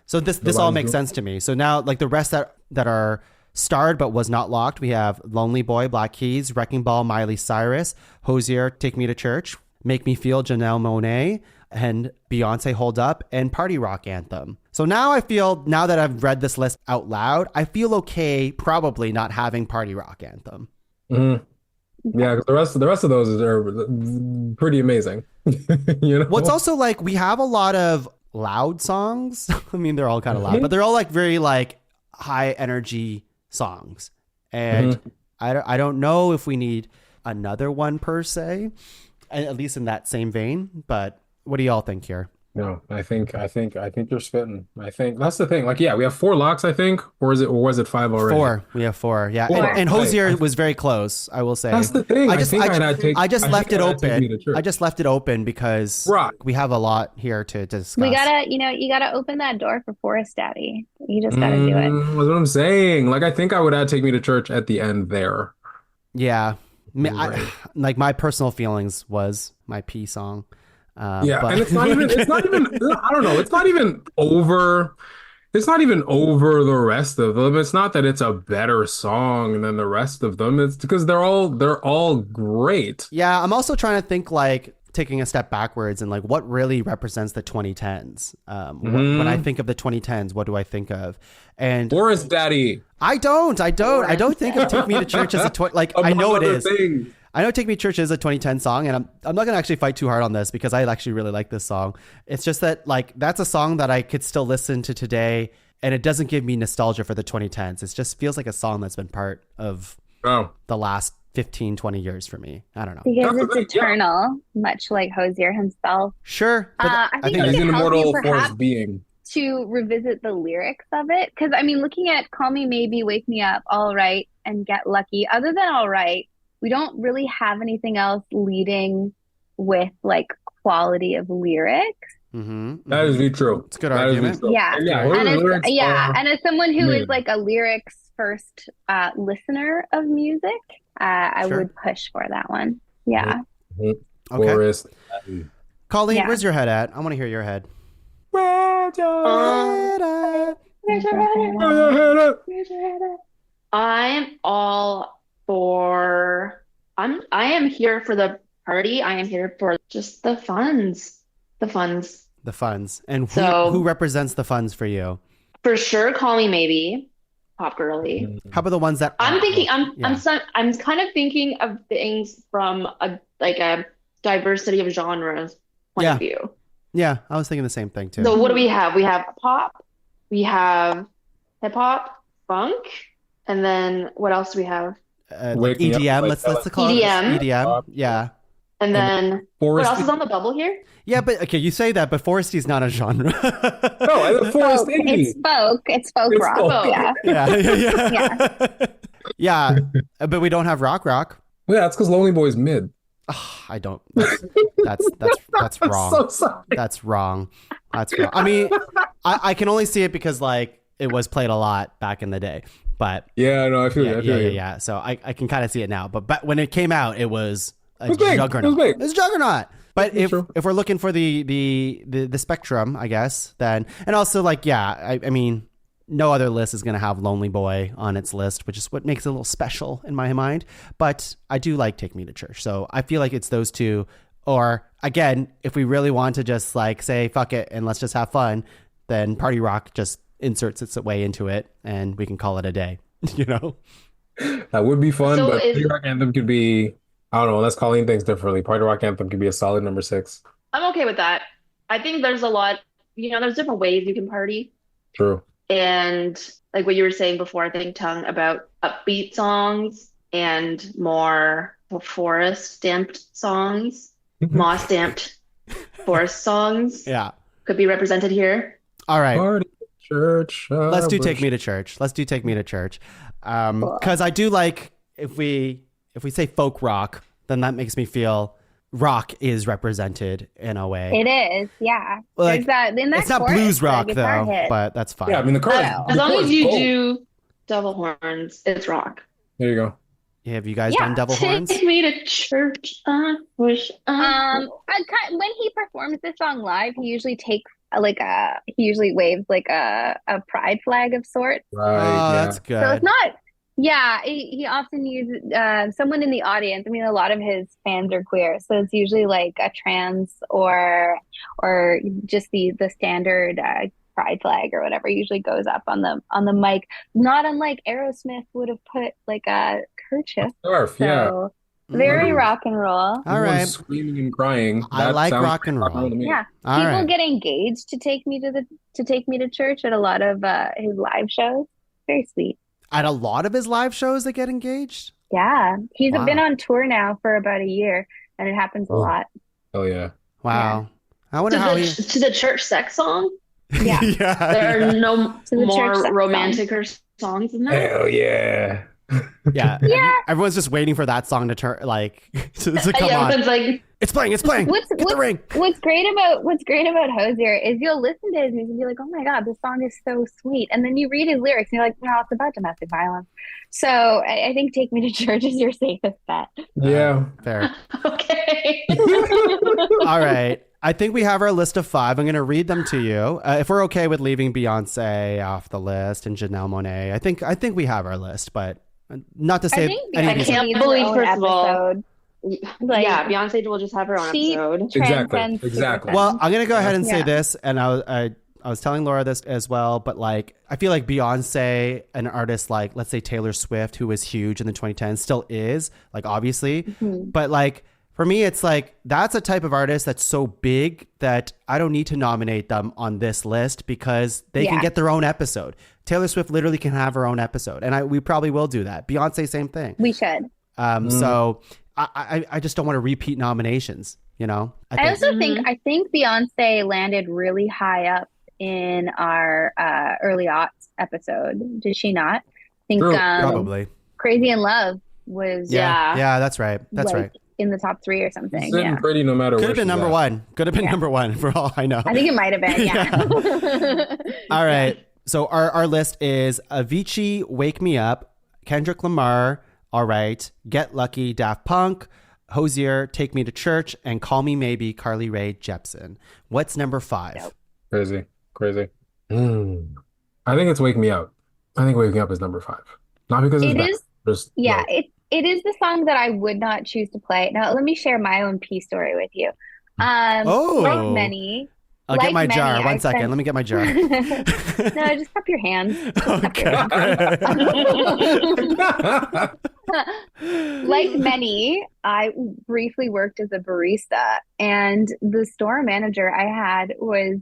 So this all makes sense to me. So now, like the rest that are starred but was not locked, we have Lonely Boy, Black Keys, Wrecking Ball, Miley Cyrus, Hosier, Take Me to Church, Make Me Feel, Janelle Monáe, and Beyonce, Hold Up, and Party Rock Anthem. So now now that I've read this list out loud, I feel okay probably not having Party Rock Anthem. Mm-hmm. Yeah, because the rest of those are pretty amazing. You know, what's also like we have a lot of loud songs. I mean, they're all kind of loud, but they're all like very like high energy songs, and I don't know if we need another one per se, at least in that same vein. But what do y'all think here? No, I think you're spitting. I think that's the thing. Like, yeah, we have 4 locks, I think, or was it 5 already? 4. We have 4. Yeah, 4. And Hosier was very close. I will say. That's the thing. I just left it open. I just left it open because we have a lot here to discuss. We you gotta open that door for Forest Daddy. You just gotta do it. That's what I'm saying. Like, I think I would add Take Me to Church at the end there. Yeah, like my personal feelings was my P song. Yeah, but... and it's not even I don't know, it's not even over the rest of them. It's not that it's a better song than the rest of them. It's because they're all great. Yeah, I'm also trying to think like taking a step backwards and like what really represents the 2010s. When I think of the 2010s, what do I think of? And Forest Daddy. I don't think of Take Me to Church as I know it is. I know Take Me to Church is a 2010 song, and I'm not going to actually fight too hard on this because I actually really like this song. It's just that like that's a song that I could still listen to today, and it doesn't give me nostalgia for the 2010s. It just feels like a song that's been part of the last 15, 20 years for me. I don't know. Because it's eternal, much like Hosier himself. Sure. But I think he's an immortal force force being. To revisit the lyrics of it. Because, I mean, looking at Call Me Maybe, Wake Me Up, All Right, and Get Lucky, other than All Right, we don't really have anything else leading with like quality of lyrics. That is very true. It's a good argument. Yeah. And as someone who is like a lyrics first listener of music, I would push for that one. Yeah. Okay. Colleen, where's your head at? I want to hear your head. Where's your head at? I'm all for I am here for the party. I am here for just the funds. And who represents the funds for you? For sure, Call Me Maybe, Pop Girly. How about the ones that I'm kind of thinking of things from a diversity of genres point of view. Yeah, I was thinking the same thing too. So what do we have? We have pop, we have hip hop, funk, and then what else do we have? Like EDM, let's call it EDM. Yeah. And then what else is on the bubble here? Yeah, but okay, you say that, but Foresty's not a genre. No, Forest indie. It's folk rock. Folk. Yeah. Yeah, but we don't have rock. Yeah, that's because Lonely Boy's mid. I don't. That's wrong. So sorry. That's wrong. That's real. I mean, I can only see it because like it was played a lot back in the day. But yeah, no, I feel you. Yeah. So I can kind of see it now. But when it came out, it was a big. juggernaut. It was big. It was a juggernaut. But if true. we're looking for the spectrum, I guess, then, and also like, yeah, I mean, no other list is going to have Lonely Boy on its list, which is what makes it a little special in my mind. But I do like Take Me to Church. So I feel like it's those two. Or again, if we really want to just like say, fuck it, and let's just have fun, then Party Rock just inserts its way into it and we can call it a day, you know? That would be fun, So but Party Rock Anthem could be, I don't know, unless Colleen thinks differently. Party Rock Anthem could be a solid number 6. I'm okay with that. I think there's a lot, there's different ways you can party. True. And like what you were saying before, I think, Tuong, about upbeat songs and more forest stamped songs, moss stamped forest songs. Yeah. Could be represented here. All right. Party church. Let's do Take Me to Church. Let's do Take Me to Church. Because I do like, if we say folk rock, then that makes me feel rock is represented in a way. It is, yeah. Like, it's not blues rock though, hit. but that's fine. Yeah, I mean the chorus. As long as you do double horns, it's rock. There you go. Yeah, have you guys done double horns? Take me to church. I wish. When he performs this song live, he usually takes he usually waves like a pride flag of sorts. Right. That's good. So it's not. Yeah, he often uses someone in the audience. I mean, a lot of his fans are queer, so it's usually like a trans or just the standard pride flag or whatever usually goes up on the mic. Not unlike Aerosmith would have put like a kerchief. Scarf, yeah. Very rock and roll. All right. Screaming and crying. I That like sounds rock and roll. to me. Yeah, All people right. get engaged to take me to church at a lot of his live shows. Very sweet. At a lot of his live shows, they get engaged? Yeah, he's Wow. been on tour now for about a year, and it happens a lot. Oh yeah. Wow. I wonder To how to the church sex song. Yeah, There are no To the church more sex romanticer songs than that. Hell yeah. Yeah. Yeah. Everyone's just waiting for that song to turn, like, to come Yeah, on. everyone's like, It's playing. Get the ring. What's great about Hosier is you'll listen to his music and be like, oh my God, this song is so sweet. And then you read his lyrics and you're like, no, it's about domestic violence. So I think Take Me to Church is your safest bet. Yeah. Fair. okay. All right. I think we have our list of 5. I'm going to read them to you. If we're okay with leaving Beyonce off the list and Janelle Monáe, I think we have our list, but not to say I can't believe, first of all, Like, yeah, Beyonce will just have her own she episode. Exactly. Well, I'm going to go ahead and say Yeah. this, and I was telling Laura this as well, but like, I feel like Beyonce, an artist like, let's say Taylor Swift, who was huge in the 2010s, still is, like, obviously, but like, for me, it's like, that's a type of artist that's so big that I don't need to nominate them on this list because they can get their own episode. Taylor Swift literally can have her own episode, and we probably will do that. Beyonce, same thing. We should. So I just don't want to repeat nominations, you know? I think Beyonce landed really high up in our early aughts episode. Did she not? I think probably. Crazy in Love was yeah, that's right. That's like, right. in the top 3 or something. It's sitting pretty no matter Could where have been she's number at. 1. Could have been number 1 for all I know. I think it might have been, yeah. All right. So our list is Avicii, Wake Me Up, Kendrick Lamar, All Right, Get Lucky, Daft Punk, Hosier, Take Me to Church, and Call Me Maybe, Carly Rae Jepsen. What's number 5? Crazy. I think it's Wake Me Up. I think Wake Me Up is number 5. Not because it's It bad. is- Just, Yeah, it is the song that I would not choose to play. Now, let me share my own pea story with you. Like many. I'll get my jar. many, One I second. spent- Let me get my jar. No, just cup your hands. Like many, I briefly worked as a barista, and the store manager I had was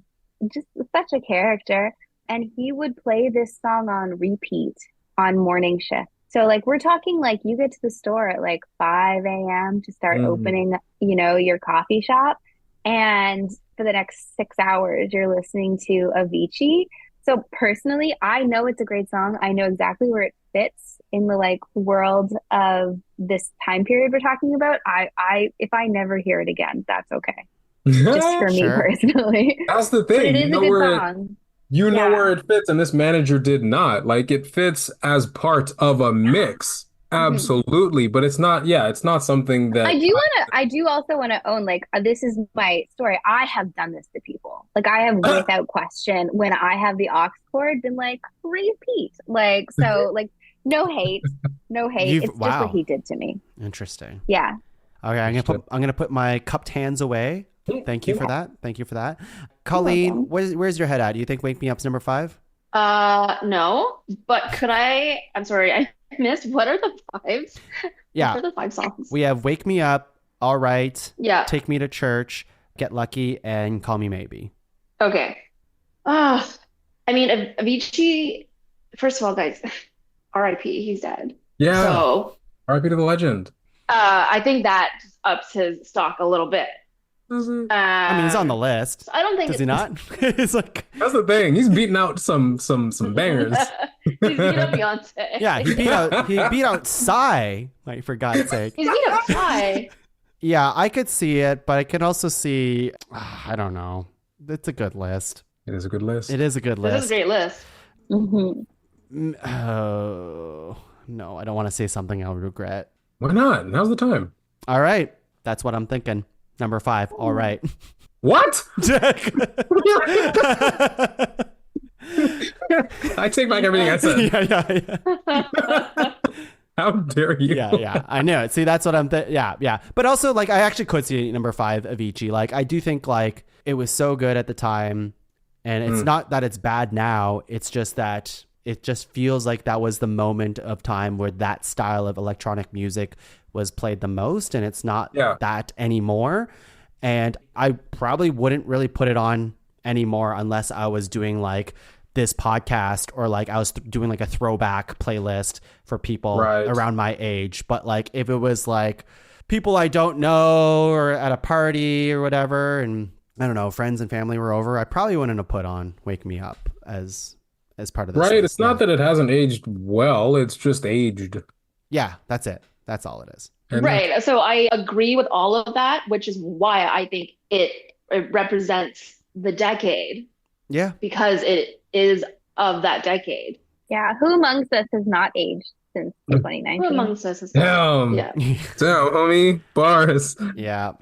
just such a character, and he would play this song on repeat on morning shift. So like we're talking like you get to the store at like 5 a.m. to start opening, your coffee shop, and for the next 6 hours you're listening to Avicii. So personally, I know it's a great song. I know exactly where it fits in the like world of this time period we're talking about. I if I never hear it again, that's okay. just for me Sure. personally. That's the But thing. it is You a know good where song. you know Yeah. where it fits, and this manager did not. Like it fits as part of a mix. Absolutely. But it's not, yeah, it's not something that I do also want to own, like, this is my story. I have done this to people. Like, I have without question, when I have the aux cord, been like, repeat. Like, so, like, no hate. No hate. It's just what he did to me. Interesting. Yeah. Okay, I'm gonna put my cupped hands away. Thank you for that. Thank you for that. Colleen, where's your head at? Do you think Wake Me Up's number 5? No, but I'm sorry, I missed. What are the 5s? Yeah. What are the 5 songs? We have Wake Me Up, All Right, Yeah. Take Me to Church, Get Lucky, and Call Me Maybe. Okay. I mean, Avicii, first of all, guys, R.I.P., he's dead. Yeah. So, R.I.P. to the legend. I think that just ups his stock a little bit. I mean, he's on the list. I don't think Does he not? It's like, that's the thing. He's beating out some bangers. He's beat up Beyonce. yeah, he beat out Psy, like, for God's sake. He's beat up Psy. Yeah, I could see it, but I could also see, I don't know. It's a good list. It is a good list. It is a good This list. is a great list. Oh, no, I don't want to say something I'll regret. Why not? Now's the time. All right. That's what I'm thinking. Number 5. All right. What? I take back everything I said. Yeah. How dare you? Yeah. I know it. See, that's what I'm yeah. But also, like, I actually could see number 5, Avicii. Like, I do think, like, it was so good at the time. And it's not that it's bad now. It's just that it just feels like that was the moment of time where that style of electronic music was played the most. And it's not that anymore. And I probably wouldn't really put it on anymore unless I was doing like this podcast or like I was doing like a throwback playlist for people around my age. But like if it was like people I don't know or at a party or whatever, and I don't know, friends and family were over, I probably wouldn't have put on Wake Me Up as part of this. Right. list. It's not that it hasn't aged well. It's just aged. Yeah, that's it. That's all it is. And Right. So I agree with all of that, which is why I think it represents the decade. Yeah. Because it is of that decade. Yeah. Who amongst us has not aged since 2019? Who amongst us is Damn. Yeah. Damn, homie. Bars. Yeah.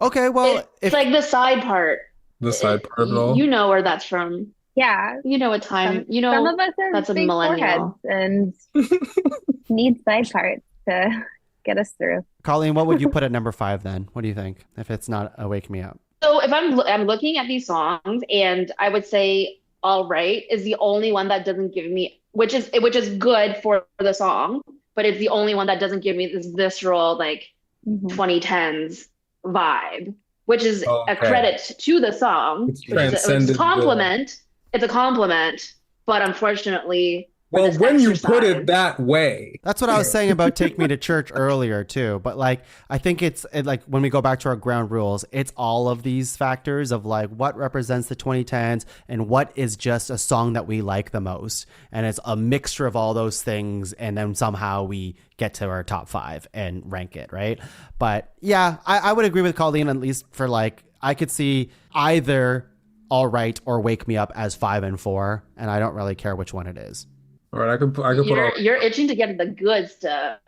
Okay, well, it's like the side part. The side part of it all. You know where that's from. Yeah. You know what time. Some of us have that's a big millennial. foreheads and need side parts to get us through. Colleen, what would you put at number 5 then? What do you think if it's not a Wake Me Up? So if I'm looking at these songs, and I would say All Right is the only one that doesn't give me, which is good for the song, but it's the only one that doesn't give me this visceral like 2010s vibe, which is a credit to the song. It's a compliment. It's a compliment, but unfortunately. Well, when you put it that way. That's what I was saying about Take Me to Church earlier too. But like, I think it's like when we go back to our ground rules, it's all of these factors of like what represents the 2010s and what is just a song that we like the most. And it's a mixture of all those things. And then somehow we get to our top 5 and rank it. Right. But yeah, I would agree with Colleen, at least for like, I could see either All Right or Wake Me Up as 5 and 4. And I don't really care which one it is. All right, I could put all. You're itching to get the good stuff.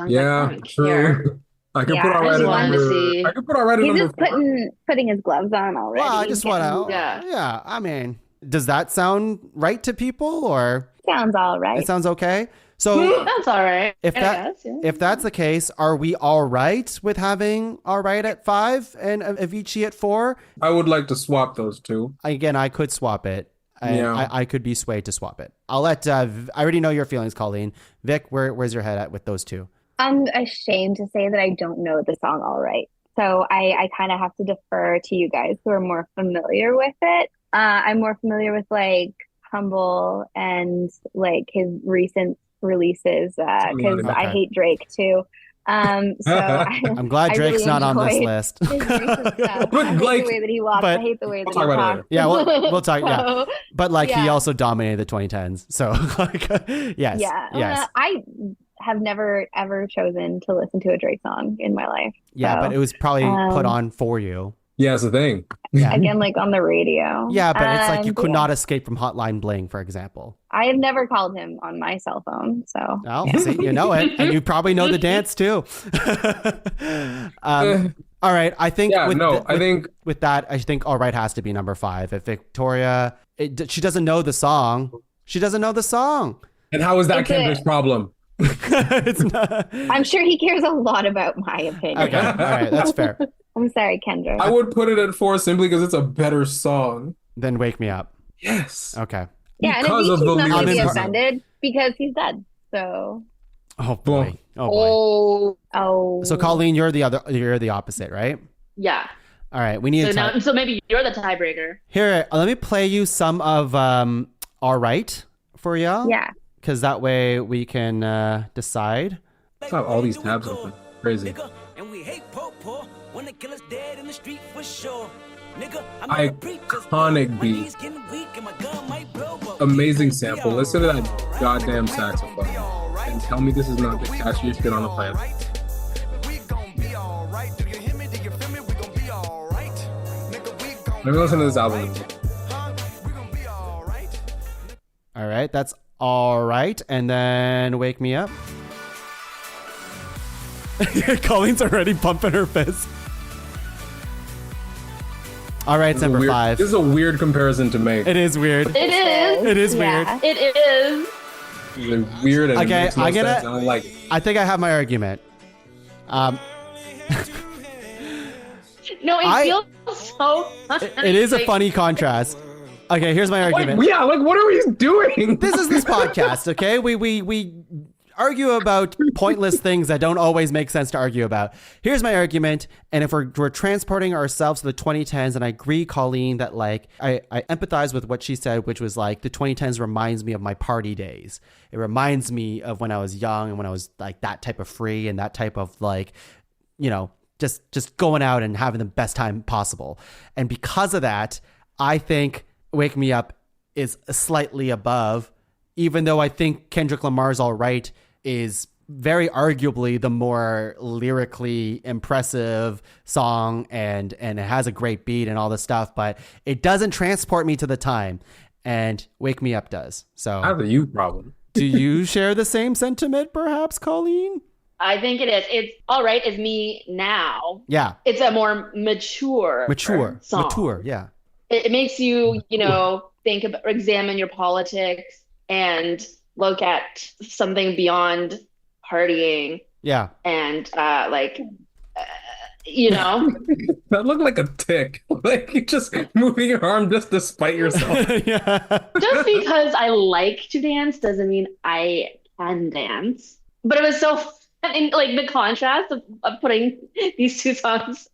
Yeah, true. I could put all right at number. I could put all right at number. He's just putting his gloves on already. Well, I just want to. Yeah. I mean, does that sound right to people, or sounds all right? It sounds okay. So that's all right. If that's the case, are we all right with having All Right at 5 and Avicii at 4? I would like to swap those two. Again, I could swap it. I could be swayed to swap it. I'll let, I already know your feelings, Colleen. Vic, where's your head at with those two? I'm ashamed to say that I don't know the song All Right. So I kind of have to defer to you guys who are more familiar with it. I'm more familiar with like Humble and like his recent releases because I hate Drake too. So I'm glad Drake's really not on this list. I hate the way that he walks. I hate the way that he talks. Yeah, we'll talk. Yeah, but like he also dominated the 2010s. So like, yes. I have never ever chosen to listen to a Drake song in my life. Yeah, but it was probably put on for you. Yeah, it's a thing. Yeah. Again, like on the radio. Yeah, but it's like you could Yeah. not escape from Hotline Bling, for example. I have never called him on my cell phone, so. Oh, see, you know it, and you probably know the dance too. All right, I think. Yeah, I think with that, I think All Right has to be number 5. If Victoria, she doesn't know the song. She doesn't know the song. And how is that It's Kendra's problem? It's not. I'm sure he cares a lot about my opinion. Okay, all right, that's fair. I'm sorry, Kendra. I would put it at 4 simply because it's a better song. Then Wake Me Up. Yes. Okay. Yeah, Because and of the Avicii's not going to be lyrics. offended because he's dead. So. Oh boy. Oh boy. Oh. So Colleen, you're the opposite, right? Yeah. All right, we need So a tie. now, so maybe you're the tiebreaker. Here, let me play you some of All Right for y'all. Yeah. Because that way we can decide. I have all these tabs open. Crazy. Iconic beat. Amazing sample. Listen to that goddamn saxophone. And tell me this is not the catchiest shit on the planet. Let me listen to this album. All right, that's All Right. And then Wake Me Up. Colleen's already pumping her fist. All right, it's number 5. This is a weird comparison to make. It is weird. It is. It is Yeah. weird. It is. It's weird and it Okay, makes no I'm gonna. sense. I don't like it. I think I have my argument. No, it feels so. It is a funny contrast. Okay, here's my argument. What are we doing? This is this podcast, okay? We argue about pointless things that don't always make sense to argue about. Here's my argument, and if we're transporting ourselves to the 2010s, and I agree, Colleen, that like I empathize with what she said, which was like the 2010s reminds me of my party days. It reminds me of when I was young and when I was like that type of free and that type of like, you know, just going out and having the best time possible. And because of that, I think Wake Me Up is slightly above, even though I think Kendrick Lamar's All Right is very arguably the more lyrically impressive song and it has a great beat and all this stuff, but it doesn't transport me to the time, and Wake Me Up does. So I have a you problem. do you share the same sentiment, perhaps, Colleen? I think it is. It's All Right is me now. Yeah. It's a more mature Mature, yeah. It makes you, think about, examine your politics and look at something beyond partying. Yeah. And That looked like a tick. Like you just moving your arm just to spite yourself. Yeah. Just because I like to dance doesn't mean I can dance. But it was so fun, like the contrast of putting these two songs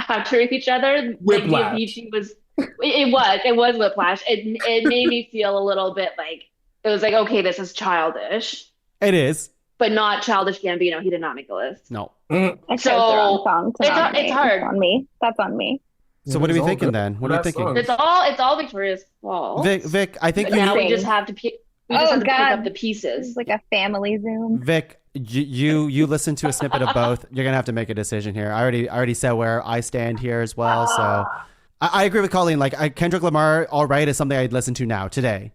after each other. Whiplash. Like Avicii was, it was whiplash. It made me feel a little bit like, it was like, okay, this is childish. It is. But not Childish Gambino. He did not make the list. No. I chose the wrong song to nominate. It's hard. It's on me. That's on me. So what are we thinking then? What are we thinking? It's all Victoria's fault. Vic, I think But now we just have to pick. We just have to pick up the pieces. It's like a family Zoom. Vic, you listen to a snippet of both. You're gonna have to make a decision here. I already said where I stand here as well. So I agree with Colleen. Like Kendrick Lamar, All Right is something I'd listen to now today.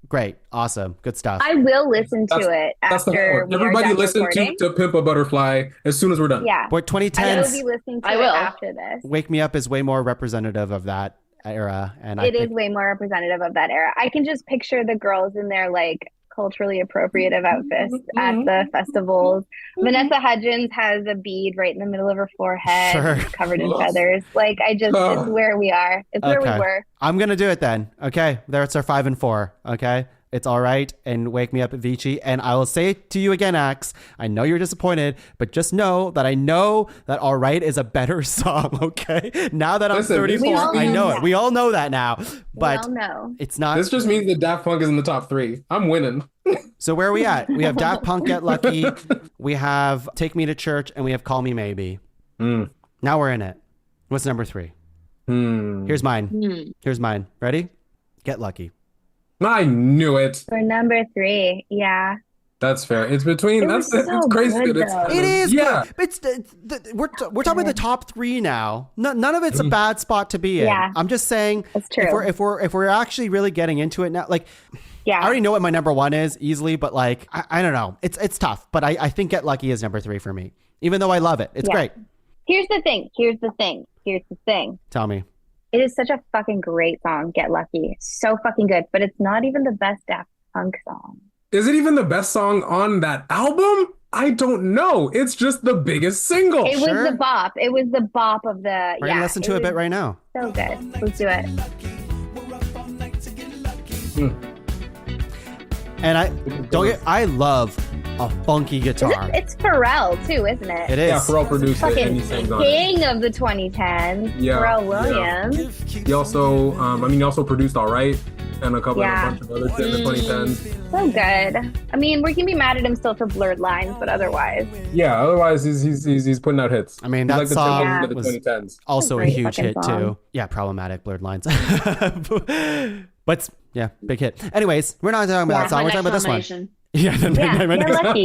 Great, awesome, good stuff. I will listen to it after we Everybody are done listen recording. to Pimp a Butterfly as soon as we're done. Yeah. But I will 2010s, be listening to I it will. after this. Wake Me Up is way more representative of that era, and I It is think way more representative of that era. I can just picture the girls in their like culturally appropriative outfits at the festivals. Vanessa Hudgens has a bead right in the middle of her forehead, Sure. covered in feathers. Like it's where we are. It's where we Okay. were. I'm gonna do it then. Okay, there's our 5 and 4. Okay, it's All Right and Wake Me Up, Avicii. And I will say it to you again, Axe. I know you're disappointed, but just know that I know that All Right is a better song. Okay, now that I'm Listen, 34, I know it. We all know that now, but We all know. it's not. This just means that Daft Punk is in the top 3. I'm winning. So where are we at? We have Daft Punk, Get Lucky. We have Take Me to Church, and we have Call Me Maybe. Now we're in it. What's number 3? Here's mine. Here's mine. Ready? Get Lucky. I knew it. For number 3, yeah. That's fair. It's between. It was It's so crazy. good, It's though. It is yeah. good. It's we're talking about the top 3 now. None of it's a bad spot to be in. Yeah. I'm just saying, That's true. if we're actually really getting into it now, like, Yeah. I already know what my number 1 is easily, but like, I don't know. It's tough, but I think Get Lucky is number 3 for me, even though I love it. It's great. Here's the thing. Tell me. It is such a fucking great song, Get Lucky. So fucking good, but it's not even the best Daft Punk song. Is it even the best song on that album? I don't know. It's just the biggest single. It was the bop. It was the bop of the. We're gonna listen to a bit right now. So good. Let's do it. And I love a funky guitar. It's Pharrell too, isn't it? It is. Yeah, Pharrell produced it and Fucking he sings on it. king of the 2010s, Yeah, Pharrell Williams. He also, he also produced All Right and a bunch of other shit in the 2010s. So good. I mean, we can be mad at him still for Blurred Lines, but otherwise. Yeah, otherwise he's putting out hits. I mean, He's that like the song Timbaland of the was 2010s. also a Great huge fucking hit song. too. Yeah, problematic, Blurred Lines. But yeah, big hit. Anyways, we're not talking about that song. We're talking about this one. Yeah, Get Lucky.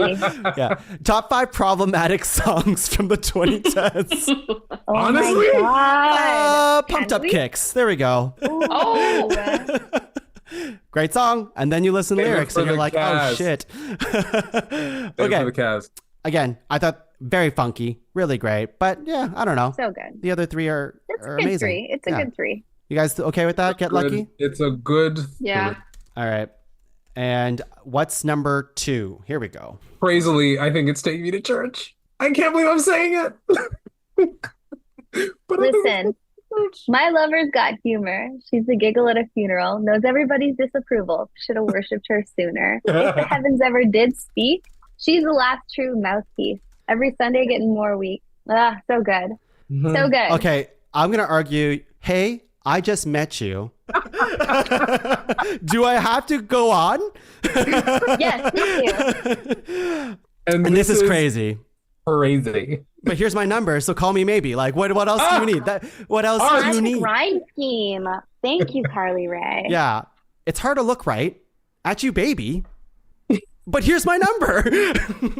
Yeah, top 5 problematic songs from the 2010s. Oh Honestly? my God. Pumped Up Kicks. There we go. Oh, Great song. And then you listen to Save it lyrics for and you're the like, cast. oh shit. For Okay. the cast. Again, I thought very funky, really great. But yeah, I don't know. So good. The other 3 are It's a good amazing. 3. It's a good 3. You guys okay with that? Get Good. Lucky? It's a good. yeah. All right. And what's number 2? Here we go. Crazily, I think it's Take Me to Church. I can't believe I'm saying it. But I think Listen, my lover's got humor. She's the giggle at a funeral, knows everybody's disapproval. Should have worshipped her sooner. If the heavens ever did speak, she's the last true mouthpiece. Every Sunday getting more weak. Ah, so good. So good. Okay, I'm going to argue, hey, I just met you. Do I have to go on? Yes, thank you. And And this is crazy. Crazy. But here's my number, so call me maybe. Like, what else do you need? What else do you Classic need? rhyme scheme. Thank you, Carly Rae. Yeah, it's hard to look right at you, baby. But here's my number.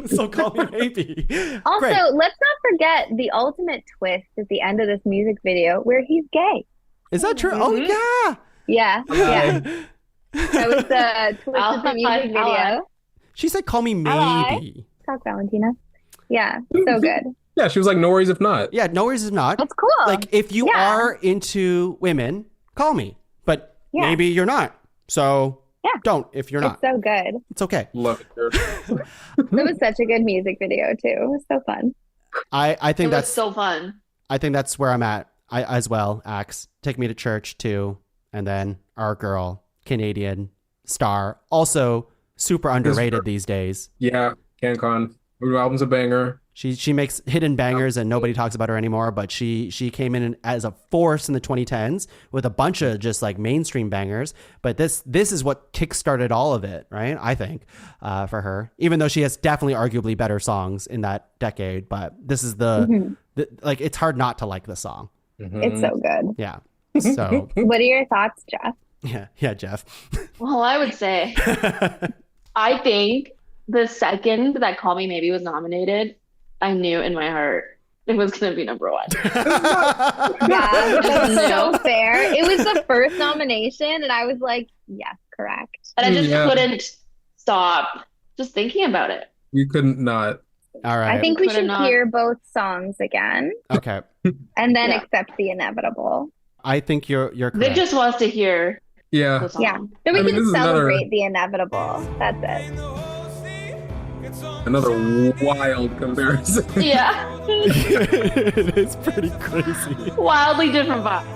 So call me maybe. Also, Great. let's not forget the ultimate twist at the end of this music video where he's gay. Is that true? Oh, yeah. Yeah, yeah. That was the twist of the music video. She said, call me maybe. Talk, Valentina. Yeah, so good. Yeah, she was like, no worries if not. Yeah, no worries if not. That's cool. Like, if you Yeah. are into women, call me. But Yeah. maybe you're not. So Yeah. don't if you're not. It's so good. It's okay. Love it. Girl. It was such a good music video, too. It was so fun. I It think was that's so fun. I think that's where I'm at. I as well, Axe. Take Me to Church too. And then Our Girl, Canadian star. Also super underrated these days. Yeah, CanCon. Her album's a banger. She makes hidden bangers and nobody talks about her anymore, but she came in as a force in the 2010s with a bunch of just like mainstream bangers. But this is what kickstarted all of it, right? I think for her, even though she has definitely arguably better songs in that decade, but this is the like, it's hard not to like the song. It's so good. Yeah. So What are your thoughts, Jeff? yeah, Jeff. Well, I would say, I think the second that Call Me Maybe was nominated, I knew in my heart it was going to be number 1. Yeah, that's so fair. It was the first nomination, and I was like, yes, correct. And I just Yeah. couldn't stop just thinking about it. You couldn't not. All right. I think we Could've should not. hear both songs again Okay. and then Yeah. accept the inevitable. I think you're Vic correct. just wants to hear Yeah. the song. Yeah. Then we I mean, can this is another- celebrate the inevitable. That's it. Another wild comparison. Yeah. It is pretty crazy. Wildly different vibes.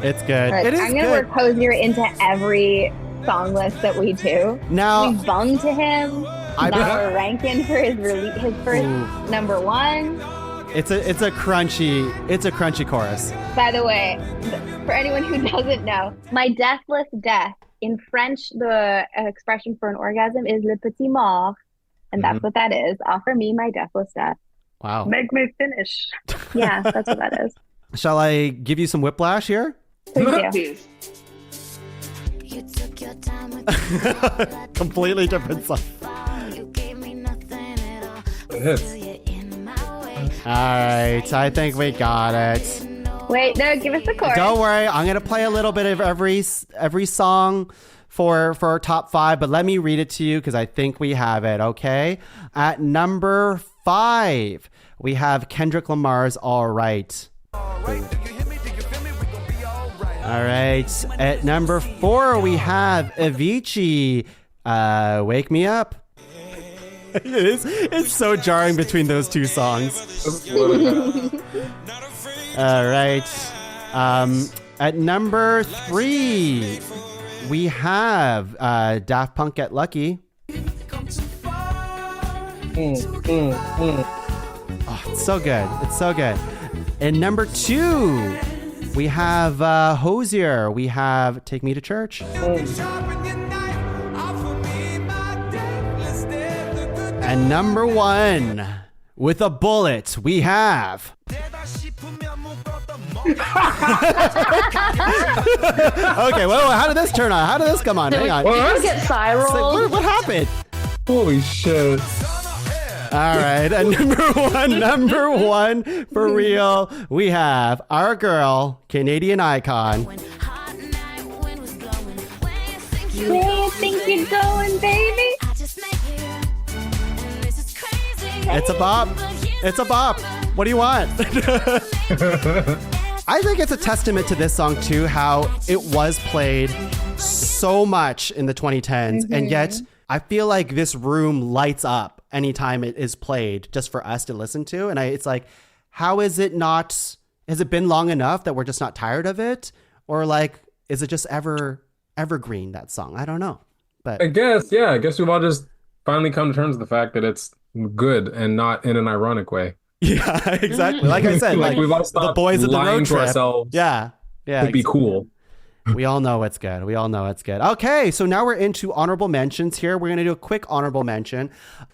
It's good. Look, It is I'm going to good. work Hosier into every song list that we do. Now, We bung to him. I- Now we're ranking for his first Ooh. number 1. it's a crunchy chorus. By the way, for anyone who doesn't know, my deathless death, in French, the expression for an orgasm is le petit mort. And that's what that is. Offer me my deathless death. Wow. Make me finish. Yeah, that's what that is. Shall I give you some whiplash here? Please do. Please. You took Completely different song. It hits. All right, I think we got it. Wait, no, give us the chorus. Don't worry, I'm gonna play a little bit of every song for our top 5, but let me read it to you because I think we have it. Okay, at number 5, we have Kendrick Lamar's "All Right." All right, at number 4, we have Avicii, "Wake Me Up." It's so jarring between those two songs. All right. At number 3, we have Daft Punk, "Get Lucky." Oh, it's so good. It's so good. And number 2, we have Hozier. We have "Take Me to Church." And number 1, with a bullet, we have... Okay, well, how did this turn on? How did this come on? Hang on. Did we get viral? It's like, what happened? Holy shit. All right, and number one, for real, we have our girl, Canadian icon. Where you think you're going, baby? It's a bop. It's a bop. What do you want? I think it's a testament to this song, too, how it was played so much in the 2010s. And yet, I feel like this room lights up anytime it is played just for us to listen to. And it's like, how is it not... Has it been long enough that we're just not tired of it? Or like, is it just evergreen, that song? I don't know. But I guess we've all just finally come to terms with the fact that it's good and not in an ironic way. Yeah, exactly. Like I said, like we've all stopped the boys of the road trip. Ourselves yeah, to be cool. We all know it's good. We all know it's good. Okay, so now we're into honorable mentions here. We're going to do a quick honorable mention.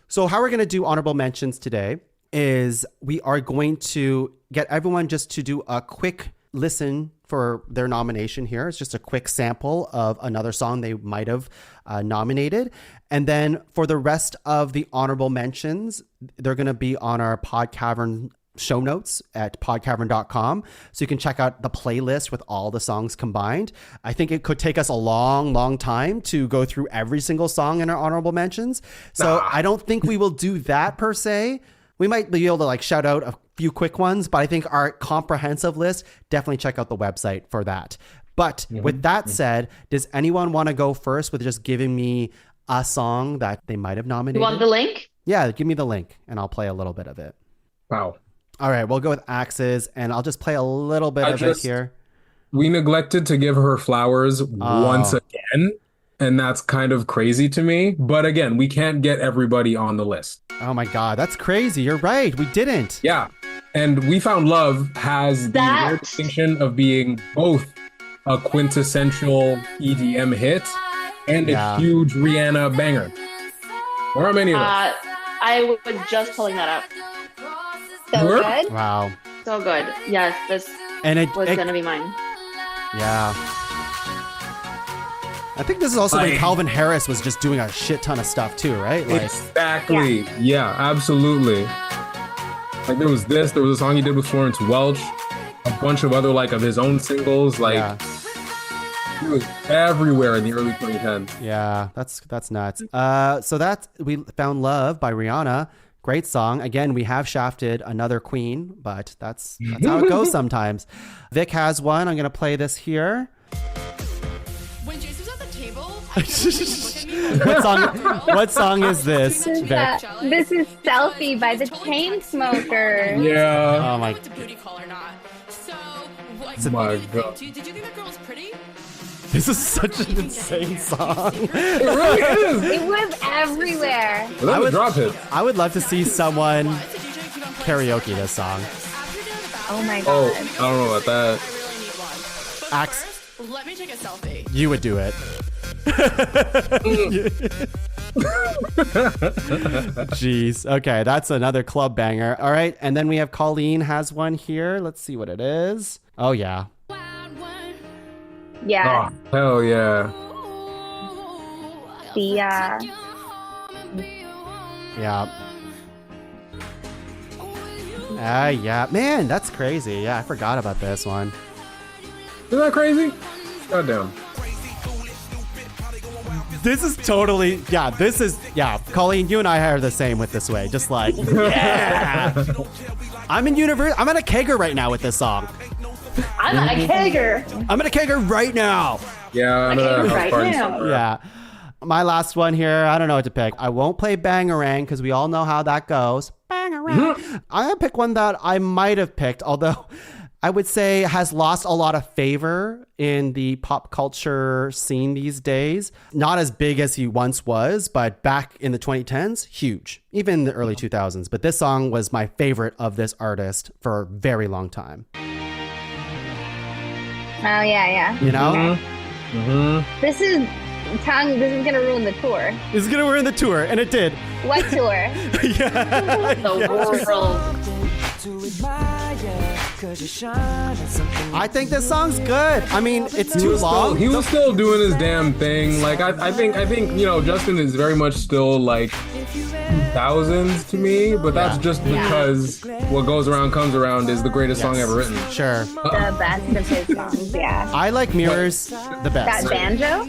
So how we're going to do honorable mentions today is we are going to get everyone just to do a quick listen for their nomination here. It's just a quick sample of another song they might have nominated. And then for the rest of the honorable mentions, they're going to be on our Podcavern show notes at podcavern.com. So you can check out the playlist with all the songs combined. I think it could take us a long time to go through every single song in our honorable mentions. So I don't think we will do that per se. We might be able to like shout out a few quick ones, but I think our comprehensive list, definitely check out the website for that. But with that said, does anyone want to go first with just giving me a song that they might have nominated? You want the link? Yeah, give me the link and I'll play a little bit of it. Wow. All right, we'll go with Axes and I'll just play a little bit of it here. We neglected to give her flowers once again, and that's kind of crazy to me. But again, we can't get everybody on the list. Oh my God, that's crazy. You're right. We didn't. Yeah. And We Found Love has the rare distinction of being both a quintessential EDM hit and a huge Rihanna banger. There aren't many of those. I was just pulling that up. So good. Wow. So good. Yes, this was going to be mine. Yeah. I think this is also when Calvin Harris was just doing a shit ton of stuff too, right? Like, exactly. Yeah, absolutely. Like there was a song he did with Florence Welch, a bunch of other of his own singles. He was everywhere in the early 2010s. Yeah, that's nuts. So that's We Found Love by Rihanna. Great song. Again, we have shafted another queen, but that's how it goes sometimes. Vic has one. I'm going to play this here. When Jason's at the table, What song is this, Vic? This is Selfie by the Chainsmokers. Yeah. Oh my. It's a booty call or not. So, what? Oh my God. Did you think that girl was pretty? This is such an insane song. It really is. It was everywhere. I would love to see someone karaoke this song. Oh my God. Oh, I don't know about that. Let me take a selfie. You would do it. Jeez. Okay, that's another club banger. All right, and then we have Colleen has one here. Let's see what it is. Oh, yeah. Yeah. Oh, hell yeah. Yeah. Yeah. Man, that's crazy. Yeah, I forgot about this one. Isn't that crazy? Goddamn. This is totally, Colleen, you and I are the same with this way. Just like, yeah. I'm in a kegger right now with this song. I'm in a kegger. I'm in a kegger right now. Yeah, right now. Yeah. My last one here, I don't know what to pick. I won't play Bangarang because we all know how that goes. Bangarang. I'm going to pick one that I might have picked, although I would say has lost a lot of favor in the pop culture scene these days. Not as big as he once was, but back in the 2010s, huge. Even in the early 2000s. But this song was my favorite of this artist for a very long time. Oh, yeah. You know? This is going to ruin the tour. This is going to ruin the tour, and it did. What tour? The world. I think this song's good. I mean, it's too long. He was still doing his damn thing. Like I think Justin is very much still like thousands to me, but that's just because what goes around comes around is the greatest song ever written. Sure. The best of his songs, yeah. I like Mirrors the best. That banjo?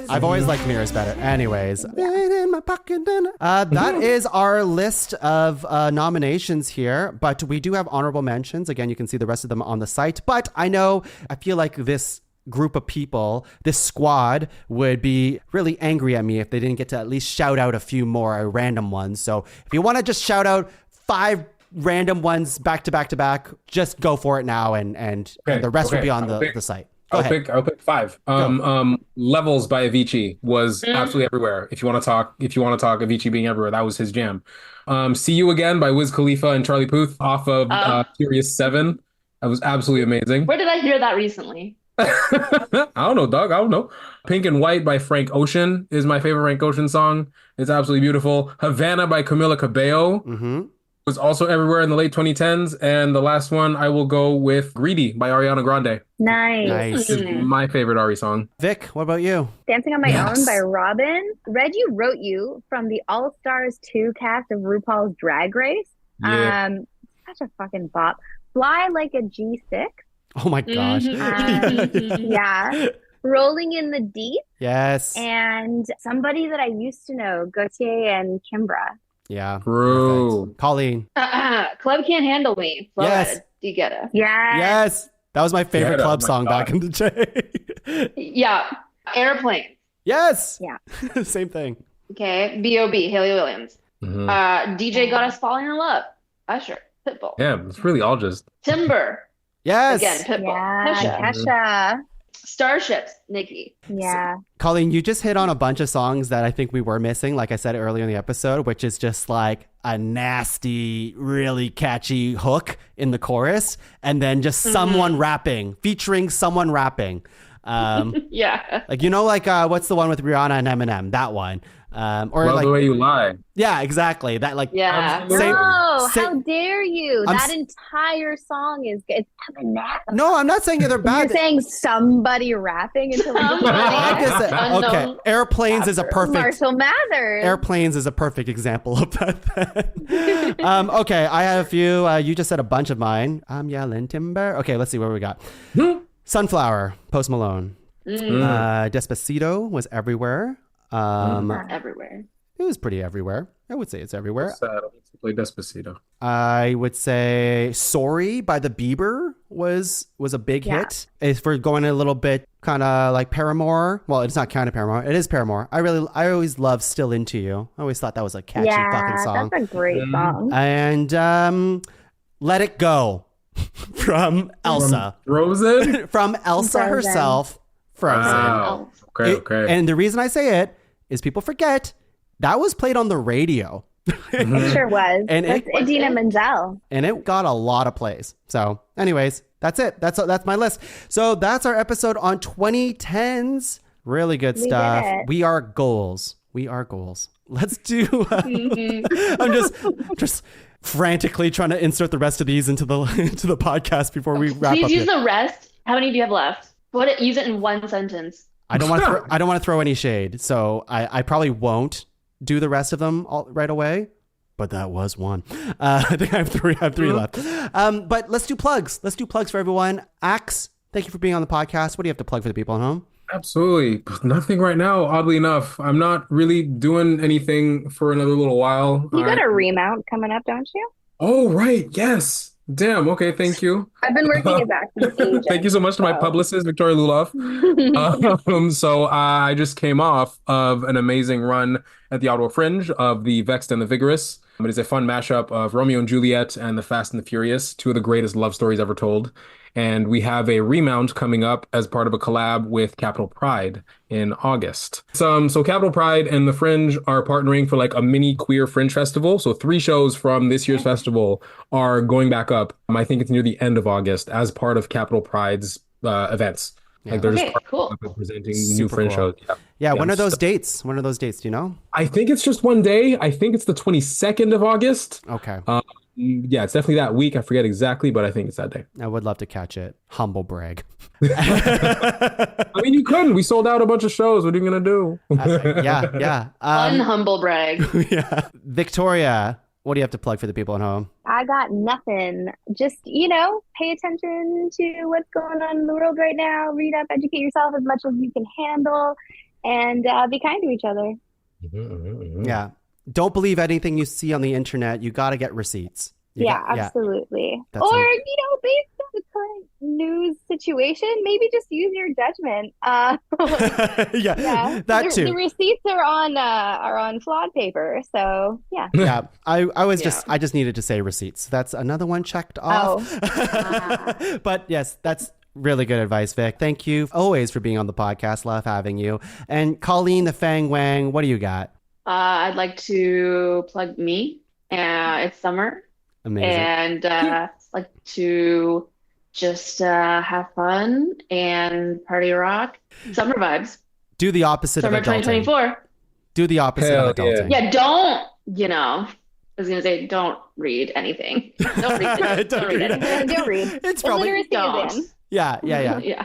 I've always liked Mirrors better. Anyways, in my pocket. That is our list of nominations here, but we do have honorable mentions. Again, you can see the rest of them on the site, but I feel like this group of people, this squad, would be really angry at me if they didn't get to at least shout out a few more random ones. So if you want to just shout out 5 random ones back to back to back, just go for it now, and the rest will be on the site. I'll pick 5. Levels by Avicii was absolutely everywhere. If you want to talk Avicii being everywhere, that was his jam. See You Again by Wiz Khalifa and Charlie Puth off of Furious 7. That was absolutely amazing. Where did I hear that recently? I don't know, dog. I don't know. Pink and White by Frank Ocean is my favorite Frank Ocean song. It's absolutely beautiful. Havana by Camila Cabello was also everywhere in the late 2010s. And the last one, I will go with Greedy by Ariana Grande. Nice. This is my favorite Ari song. Vic, what about you? Dancing on My Own by Robin. Read You Wrote You from the All Stars 2 cast of RuPaul's Drag Race. Yeah. Such a fucking bop. Fly Like a G6. Oh my gosh. Yeah. Rolling in the Deep. Yes. And somebody that I used to know, Gautier and Kimbra. Yeah. Bro. Colleen. Club Can't Handle Me. Yes. You get it. Yeah. Yes. That was my favorite club song back in the day. Yeah. Airplane. Yes. Yeah. Same thing. Okay. B.O.B. Haley Williams. DJ Got Us Falling in Love. Usher. Pitbull. Yeah, it's really all just Timber. Yes. Again, Pitbull. Yeah. Kesha. Starships. Nicki. Yeah. Colleen, you just hit on a bunch of songs that I think we were missing, like I said earlier in the episode, which is just like a nasty, really catchy hook in the chorus, and then just someone rapping, featuring someone rapping. Yeah. Like, what's the one with Rihanna and Eminem? That one. Or Love like the Way You Lie. Yeah, exactly. That yeah. How dare you? That entire song is good. It's Eminem. No, I'm not saying they're bad. You're saying somebody rapping until okay. Airplanes is a perfect Marshall Mathers. Airplanes is a perfect example of that. Okay, I have a few. You just said a bunch of mine. I'm yelling timber. Okay, let's see what we got. Sunflower, Post Malone. Despacito was everywhere. Everywhere. It was pretty everywhere. I would say it's everywhere. I play Despacito. I would say Sorry by the Bieber was a big hit. If we're going a little bit kind of like Paramore. Well, it's not kind of Paramore. It is Paramore. I always loved Still Into You. I always thought that was a catchy fucking song. That's a great song. And Let It Go from Elsa. From Frozen? From Elsa herself. Frozen. Wow. Okay. And the reason I say it is people forget that was played on the radio. It sure was. And that's Idina Menzel. And it got a lot of plays. So anyways, that's it. That's my list. So that's our episode on 2010's. Really good stuff. We are goals. Let's do... I'm just frantically trying to insert the rest of these into the podcast before we wrap up. Please use the rest. How many do you have left? Use it in one sentence. I don't want to throw any shade, so I probably won't do the rest of them right away. But that was one. I think I have three left. But let's do plugs. Let's do plugs for everyone. Ax, thank you for being on the podcast. What do you have to plug for the people at home? Absolutely. Nothing right now, oddly enough. I'm not really doing anything for another little while. You got a remount coming up, don't you? Oh, right. Yes. Damn. Okay. Thank you. I've been working as Axandre's agent. Thank you so much to my publicist, Victoria Luloff. So I just came off of an amazing run at the Ottawa Fringe of The Vexed and the Vigorous. It is a fun mashup of Romeo and Juliet and The Fast and the Furious, two of the greatest love stories ever told. And we have a remount coming up as part of a collab with Capital Pride in August. So Capital Pride and the Fringe are partnering for like a mini queer fringe festival. So 3 shows from this year's festival are going back up. I think it's near the end of August as part of Capital Pride's events. Yeah. Like they're Okay, just cool. presenting Super new fringe cool. shows. Yeah, when are those dates? When are those dates? Do you know? I think it's just one day. I think it's the 22nd of August. Okay. Yeah, it's definitely that week. I forget exactly, but I think it's that day. I would love to catch it. Humble brag. I mean, you couldn't. We sold out a bunch of shows. What are you going to do? Yeah. Unhumble brag. Yeah. Victoria, what do you have to plug for the people at home? I got nothing. Just, pay attention to what's going on in the world right now. Read up, educate yourself as much as you can handle, and be kind to each other. Yeah. Don't believe anything you see on the internet. You got to get receipts. Absolutely. That's Or, based on the current news situation, maybe just use your judgment. That too. The receipts are on flawed paper, so yeah. Yeah, I just needed to say receipts. That's another one checked off. But yes, that's really good advice, Vic. Thank you always for being on the podcast. Love having you. And Colleen the Fang Wang, what do you got? I'd like to plug me. It's summer. Amazing. And like to just have fun and party rock. Summer vibes. Do the opposite Summer of adulting. 2024. Do the opposite of adulting. Yeah, don't, I was going to say, don't read anything. Don't read it. Don't read it. Don't read. It's probably... Don't. Yeah.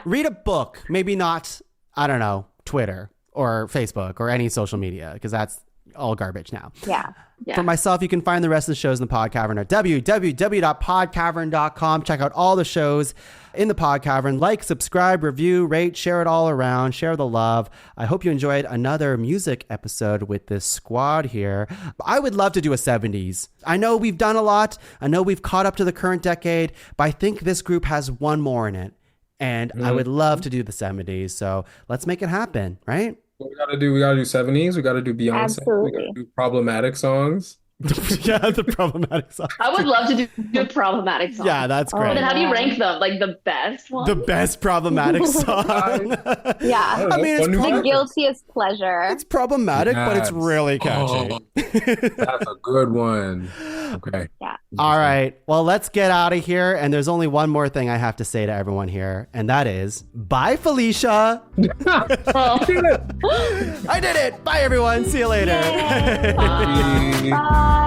Read a book. Maybe not, I don't know, Twitter or Facebook or any social media, because that's all garbage now. Yeah. For myself, you can find the rest of the shows in the Pod Cavern at www.podcavern.com. Check out all the shows in the Pod Cavern. Like, subscribe, review, rate, share it all around. Share the love. I hope you enjoyed another music episode with this squad here. I would love to do a 70s. I know we've done a lot. I know we've caught up to the current decade, but I think this group has one more in it. And I would love to do the 70s. So let's make it happen, right? What we gotta do 70s. We gotta do Beyonce. Absolutely. We gotta do problematic songs. Yeah, the problematic song. I would love to do a problematic song. Yeah, that's great. But then how do you rank them? Like the best one? The best problematic song. Yeah. I mean, it's the guiltiest pleasure. It's problematic, but it's really catchy. That's a good one. Okay. Yeah. All right. Well, let's get out of here. And there's only one more thing I have to say to everyone here, and that is bye, Felicia. I did it. Bye, everyone. See you later. Bye.